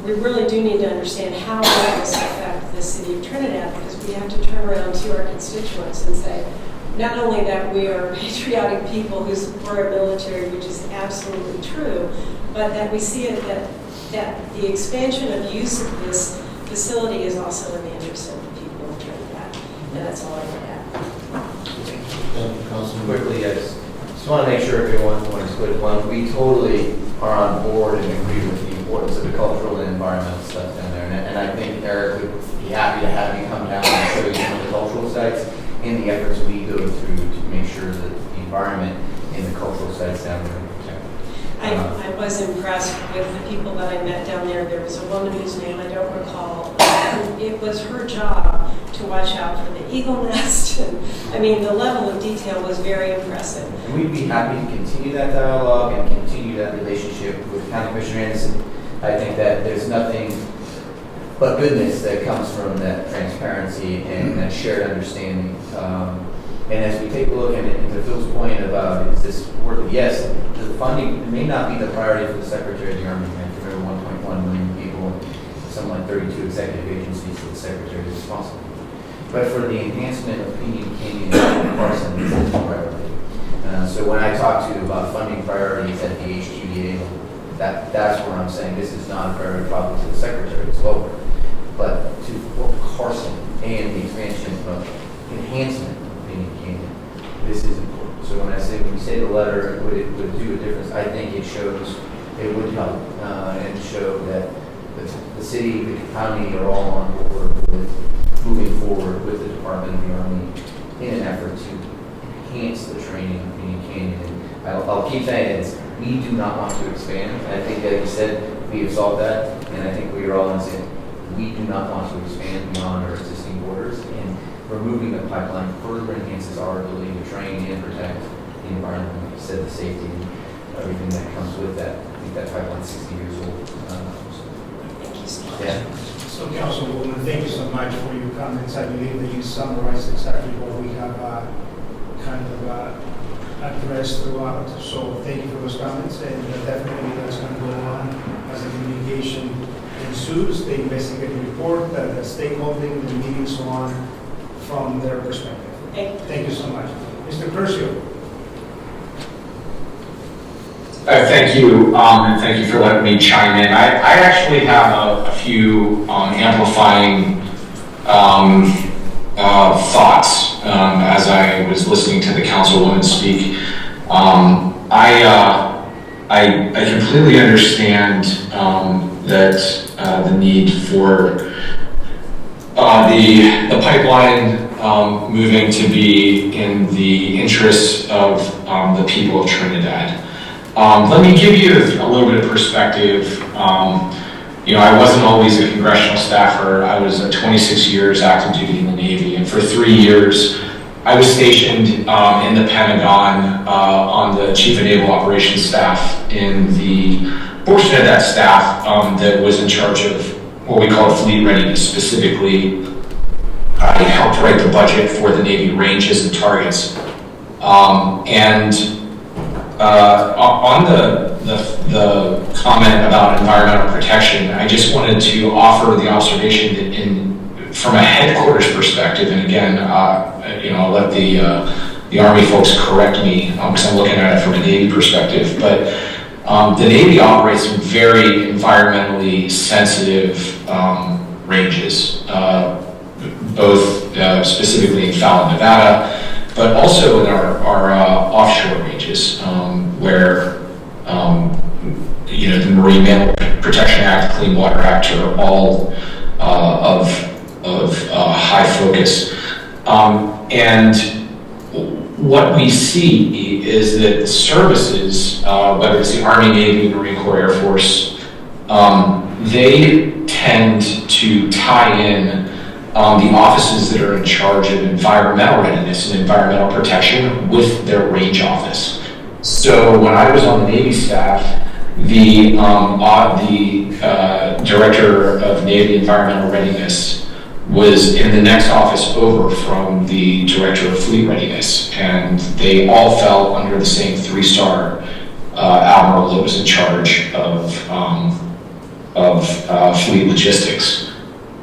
we really do need to understand how will this affect the city of Trinidad, because we have to turn around to our constituents and say, not only that we are patriotic people who support our military, which is absolutely true, but that we see it that the expansion of use of this facility is also in the interest of the people of Trinidad. And that's all I want to add. Thank you, Councilman. Quickly, I just want to make sure everyone is clear. One, we totally are on board and agree with the importance of the cultural and environmental stuff down there. And I think Eric would be happy to have you come down and show you some of the cultural sites and the efforts we go through to make sure that the environment and the cultural sites down there are protected. I was impressed with the people that I met down there. There was a woman whose name I don't recall. It was her job to watch out for the eagle nest. And, I mean, the level of detail was very impressive. And we'd be happy to continue that dialogue and continue that relationship with County Commissioner Anderson. I think that there's nothing but goodness that comes from that transparency and that shared understanding. And as we take a look at it, to Phil's point about is this worth it? Yes, the funding may not be the priority for the Secretary of the Army. And remember, 1.1 million people, something like 32 executive agencies that the Secretary is responsible for. But for the enhancement of Pinyon Canyon and Carson, this is a priority. So when I talk to you about funding priorities at the HQDA level, that's where I'm saying this is not a priority problem to the Secretary, it's lower. But to Carson and the expansion of enhancement of Pinyon Canyon, this is important. So when we say the letter, would do a difference, I think it shows, it would help and show that the city, the county are all on board with moving forward with the Department of the Army in an effort to enhance the training of Union Canyon. And I'll keep saying it, we do not want to expand. And I think, like you said, we have solved that, and I think we are all on the same. We do not want to expand beyond our existing borders, and removing the pipeline further enhances our ability to train and protect the environment, like you said, the safety and everything that comes with that. I think that pipeline's 60 years old. Thank you so much. Yeah. So Councilwoman, thank you so much for your comments. I believe that you summarized exactly what we have kind of addressed throughout. So thank you for those comments, and definitely that's going to go on as the communication ensues, the investigative report, the stakeholding, the meetings, so on, from their perspective. Thank you so much. Mr. Curcio. Thank you, and thank you for letting me chime in. I actually have a few amplifying thoughts as I was listening to the councilwoman speak. I completely understand that the need for the pipeline moving to be in the interests of the people of Trinidad. Let me give you a little bit of perspective. I wasn't always a congressional staffer. I was 26 years active duty in the Navy, and for 3 years I was stationed in the Pentagon on the Chief of Naval Operations staff in the portion of that staff that was in charge of what we call fleet readiness. Specifically, I helped write the budget for the Navy ranges and targets. On the comment about environmental protection, I just wanted to offer the observation that from a headquarters perspective, and again, I'll let the Army folks correct me because I'm looking at it from a Navy perspective, but the Navy operates in very environmentally sensitive ranges, both specifically in Fallon, Nevada, but also in our offshore ranges, where the Marine Mammal Protection Act, Clean Water Act are all of high focus. And what we see is that services, whether it's the Army, Navy, Marine Corps, Air Force, they tend to tie in the offices that are in charge of environmental readiness and environmental protection with their range office. So when I was on the Navy staff, the Director of Navy Environmental Readiness was in the next office over from the Director of Fleet Readiness, and they all fell under the same 3-star admiral that was in charge of fleet logistics.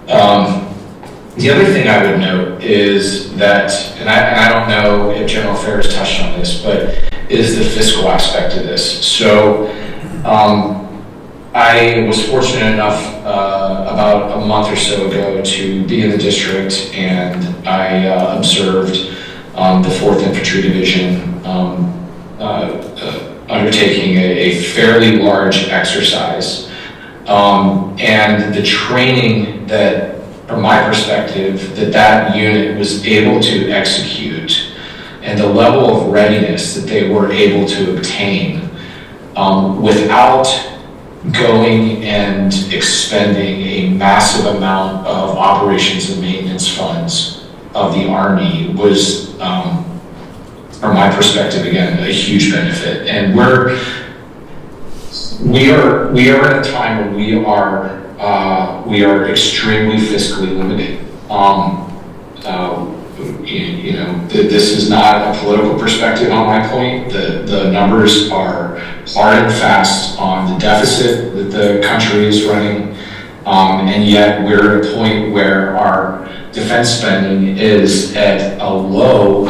The other thing I would note is that, and I don't know if General Affairs touched on this, but is the fiscal aspect of this. So I was fortunate enough about a month or so ago to be in the district, and I observed the 4th Infantry Division undertaking a fairly large exercise, and the training that, from my perspective, that unit was able to execute, and the level of readiness that they were able to obtain without going and expending a massive amount of operations and maintenance funds of the Army was, from my perspective, again, a huge benefit. And we are in a time when we are extremely fiscally limited. This is not a political perspective on my point. The numbers are hard and fast on the deficit that the country is running, and yet we're at a point where our defense spending is at a low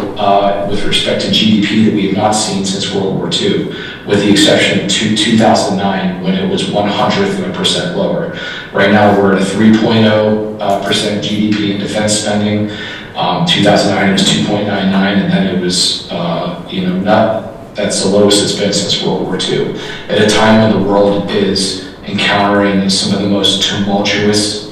with respect to GDP that we have not seen since World War II, with the exception of 2009 when it was 100% lower. Right now we're at a 3.0% GDP in defense spending. 2009 it was 2.99, and then it was, that's the lowest it's been since World War II. At a time when the world is encountering some of the most tumultuous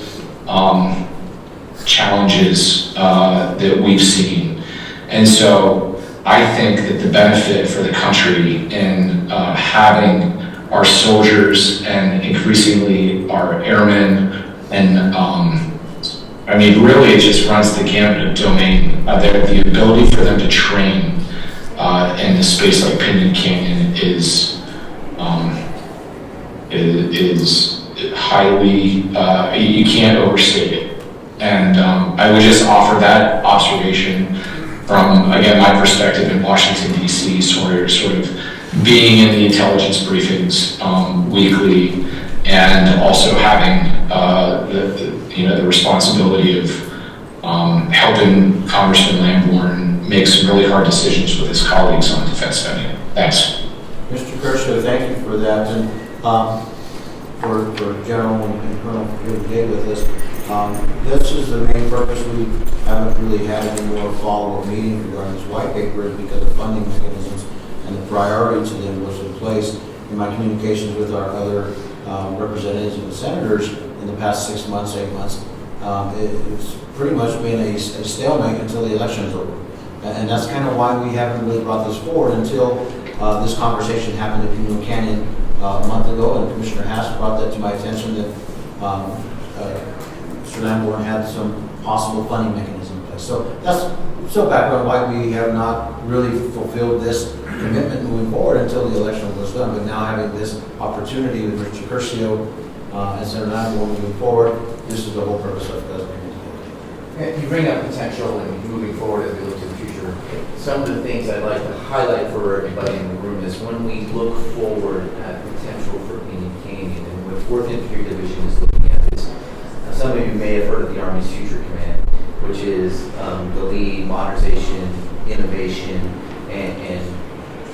challenges that we've seen. And so I think that the benefit for the country in having our soldiers and increasingly our airmen and I mean, really it just runs the gamut of domain. The ability for them to train in a space like Pinyon Canyon is highly, you can't overstate it. And I would just offer that observation from, again, my perspective in Washington, D.C., sort of being in the intelligence briefings weekly, and also having the responsibility of helping Congressman Lamborn make some really hard decisions with his colleagues on defense spending. Thanks. Mr. Kershaw, thank you for that. And for General and Colonel here today with us, this is the main purpose. We haven't really had any more follow-up meetings regarding this white paper because the funding mechanisms and the priority to them was in place. In my communications with our other representatives and senators in the past 6 months, 8 months, it's pretty much been a stalemate until the election is over. And that's kind of why we haven't really brought this forward until this conversation happened at Pinyon Canyon a month ago, and Commissioner Haas brought that to my attention that Mr. Lamborn had some possible funding mechanism in place. So that's still background why we have not really fulfilled this commitment moving forward until the election was done. But now having this opportunity with Mr. Curcio and Senator Lamborn moving forward, this is the whole purpose of the And you bring up potential and moving forward as we look to the future. Some of the things I'd like to highlight for everybody in the room is when we look forward at potential for Pinyon Canyon and what 4th Infantry Division is looking at this. Some of you may have heard of the Army's Future Command, which is the lead, modernization, innovation, and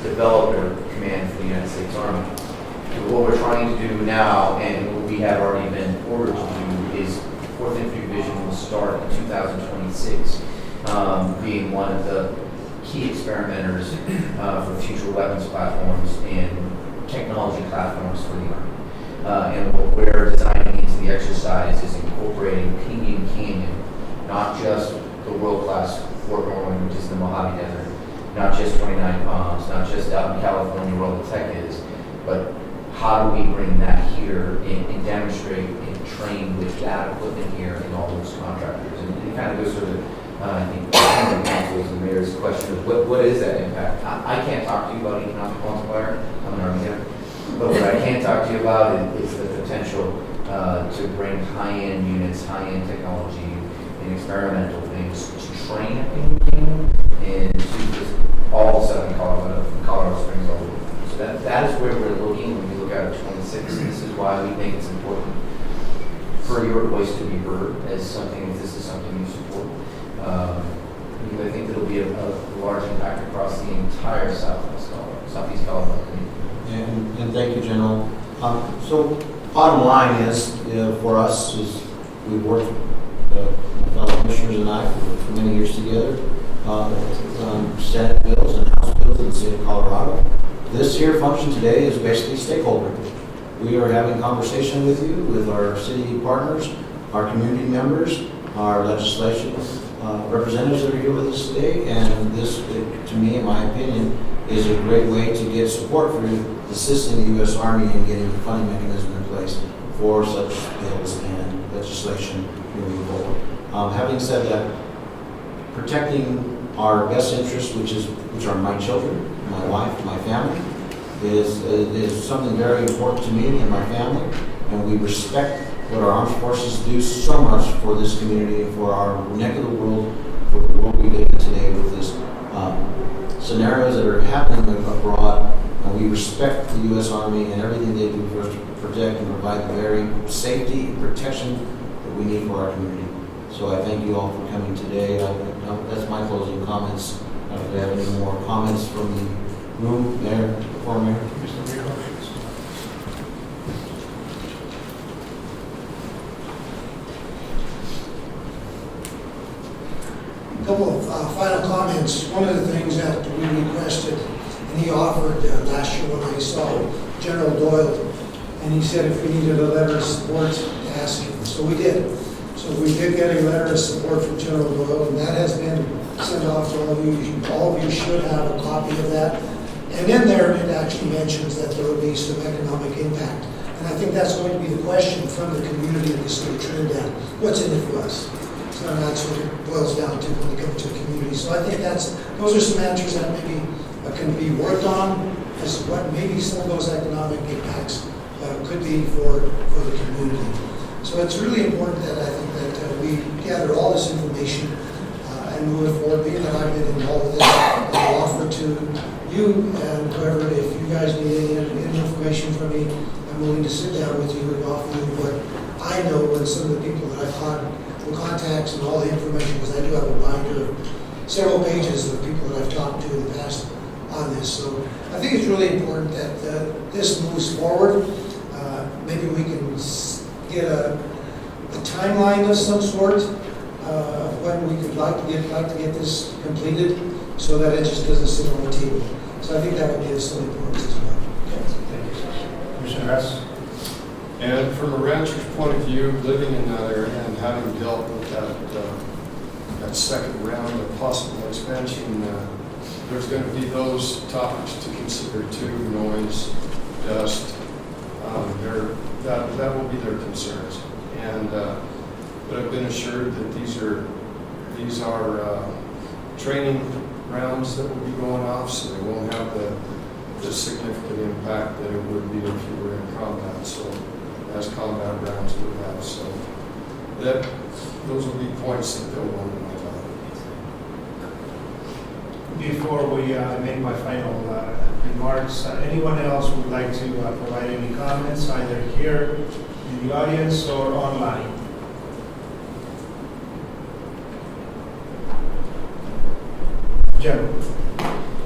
developer command for the United States Army. So what we're trying to do now, and what we have already been ordered to do, is 4th Infantry Division will start in 2026, being one of the key experimenters for future weapons platforms and technology platforms for the Army. And what we're designing into the exercise is incorporating Pinyon Canyon, not just the world-class Fort Norman, which is the Mojave Desert, not just 29 Palms, not just out in California where all the tech is, but how do we bring that here and demonstrate and train with that equipment here in all those contractors? And it kind of goes to the, I think, the council's and mayor's question of what is that impact? I can't talk to you about economic multiplier. I'm an Army guy. But what I can talk to you about is the potential to bring high-end units, high-end technology, and experimental things to train at Pinyon Canyon and to just all of Southern Colorado, Colorado Springs, all over. So that is where we're looking when we look at 26. And this is why we think it's important for your voice to be heard as something, if this is something you support. I think it'll be a large impact across the entire Southeast Colorado community. And thank you, General. So bottom line is, for us, is we've worked, my fellow commissioners and I, for many years together, on Senate bills and House bills in the state of Colorado. This here function today is basically stakeholder. We are having conversation with you, with our city partners, our community members, our legislation representatives that are here with us today, and this, to me, in my opinion, is a great way to get support for assisting the U.S. Army in getting the funding mechanism in place for such bills and legislation moving forward. Having said that, protecting our best interests, which are my children, my wife, my family, is something very important to me and my family, and we respect what our armed forces do so much for this community and for our neck of the world, for the world we live in today with this scenarios that are happening abroad. We respect the U.S. Army and everything they do for us to protect and provide the very safety and protection that we need for our community. So I thank you all for coming today. That's my closing comments. If you have any more comments from the room, Mayor, former Mayor. A couple of final comments. One of the things that we requested, and he offered last year when I saw General Doyle and he said if we needed a letter of support to ask him. So we did. So we did get a letter of support from General Doyle, and that has been sent off to all of you. All of you should have a copy of that. And in there, it actually mentions that there will be some economic impact. And I think that's going to be the question from the community of the state of Trinidad. What's in it for us? So that's what it boils down to when you come to a community. So I think those are some answers that maybe can be worked on as to what maybe some of those economic impacts could be for the community. So it's really important that I think that we gather all this information and move it forward. Being that I've been involved with this, I'll offer to you and whoever, if you guys need any information from me, I'm willing to sit down with you and offer you what I know and some of the people that I've contacts and all the information, because I do have a binder of several pages of people that I've talked to in the past on this. So I think it's really important that this moves forward. Maybe we can get a timeline of some sort when we could like to get this completed, so that it just doesn't sit on the table. So I think that would be of some importance as well. Thank you. Commissioner Hess? And from a rancher's point of view, living in that area and having dealt with that second round of possible expansion, there's going to be those topics to consider too: noise, dust. That will be their concerns. And but I've been assured that these are training rounds that will be going off, so they won't have the significant impact that it would be if you were in combat. So as combat rounds would have. So those will be points that they'll want to know about. Before we make my final remarks, anyone else would like to provide any comments, either here in the audience or online? Jim?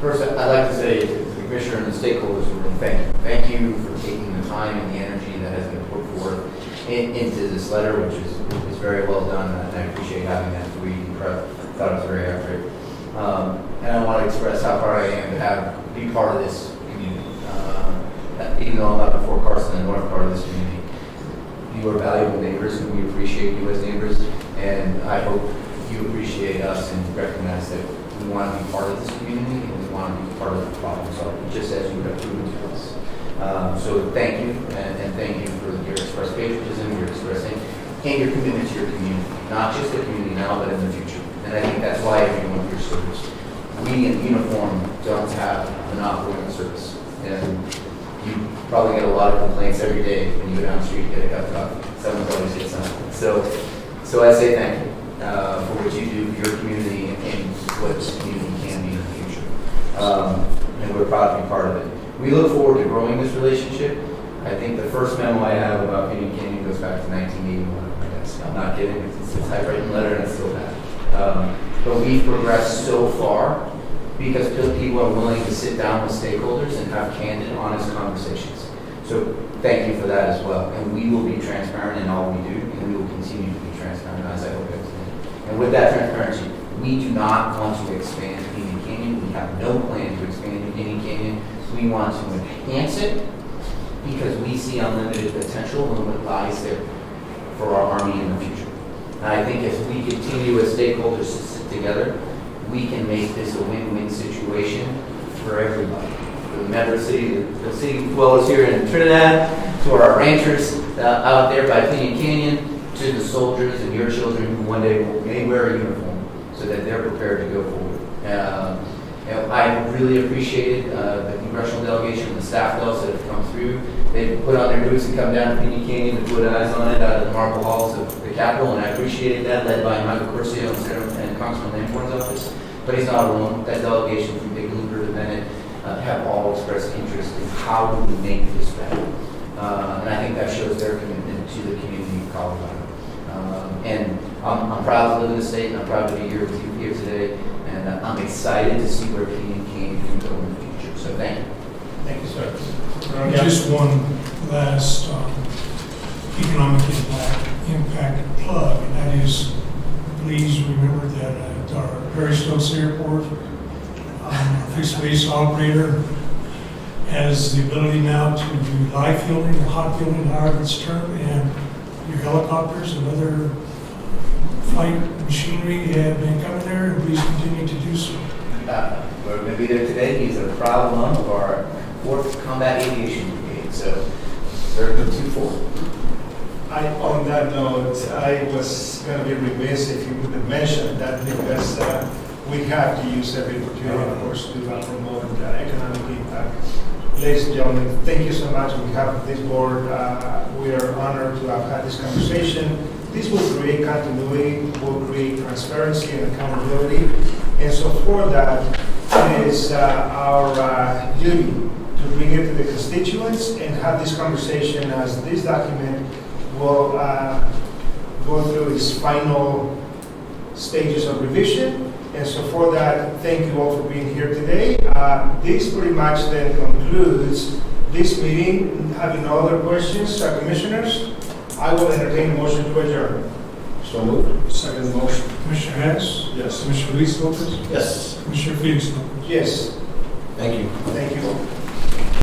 First, I'd like to say to the Commissioner and the stakeholders in the room, thank you. Thank you for taking the time and the energy that has been put forth into this letter, which is very well done, and I appreciate having that to read and prep. I thought it was very accurate. And I want to express how proud I am to be part of this community. Even though I'm up in Fort Carson, the north part of this community, you are valuable neighbors, and we appreciate you as neighbors. And I hope you appreciate us and recognize that we want to be part of this community, and we want to be part of the problem solving, just as you have proven to us. So thank you, and thank you for your expressed patriotism, your expressing, and your commitment to your community, not just the community now, but in the future. And I think that's why everyone here serves. We in uniform don't have a monopoly on service. And you probably get a lot of complaints every day when you go down the street and get a cup of coffee. Someone always gets something. So I say thank you for what you do for your community and what this community can be in the future. And we're proud to be part of it. We look forward to growing this relationship. I think the first memo I have about Pinyon Canyon goes back to 1981. I'm not kidding. It's a typewritten letter and it's still bad. But we've progressed so far because people are willing to sit down with stakeholders and have candid, honest conversations. So thank you for that as well. And we will be transparent in all we do, and we will continue to be transparent, as I hope it is. And with that transparency, we do not want to expand Pinyon Canyon. We have no plan to expand Pinyon Canyon. We want to enhance it because we see unlimited potential and what lies there for our Army in the future. And I think if we continue as stakeholders to sit together, we can make this a win-win situation for everybody. For the member city, the city dwellers here in Trinidad, to our ranchers out there by Pinyon Canyon, to the soldiers and your children who one day may wear a uniform so that they're prepared to go forward. I really appreciated the congressional delegation and the staff those that have come through. They've put on their boots and come down to Pinyon Canyon and put eyes on it out of the marble halls of the Capitol, and I appreciated that, led by Michael Curcio and Congressman Lamborn's office. But he's not alone. That delegation from Big Looper to Bennett have all expressed interest in how do we make this better. And I think that shows their commitment to the community of Colorado. And I'm proud to live in the state, and I'm proud to be here with you here today. And I'm excited to see where Pinyon Canyon can go in the future. So thank you. Thank you, sir. Just one last economic impact plug, and that is, please remember that at our Perry Stokes Airport, fixed base operator has the ability now to do live fielding or hot fielding, however it's termed, and your helicopters and other flight machinery have been coming there, and please continue to do so. We're going to be there today. He's a proud alum of our 4th Combat Aviation Brigade, so very good 2-4. On that note, I was going to be remiss if you would have mentioned that because we have to use every opportunity, of course, to promote economic impact. Ladies and gentlemen, thank you so much on behalf of this board. We are honored to have had this conversation. This will create continuity, will create transparency and accountability. And so for that, it is our duty to bring it to the constituents and have this conversation as this document will go through its final stages of revision. And so for that, thank you all for being here today. This pretty much then concludes this meeting. Having no other questions, commissioners, I will entertain a motion to adjourn. So moved. Second motion. Commissioner Hess? Yes. Commissioner Luis Lopez? Yes. Commissioner Felix Lopez? Yes, Thank you. thank you.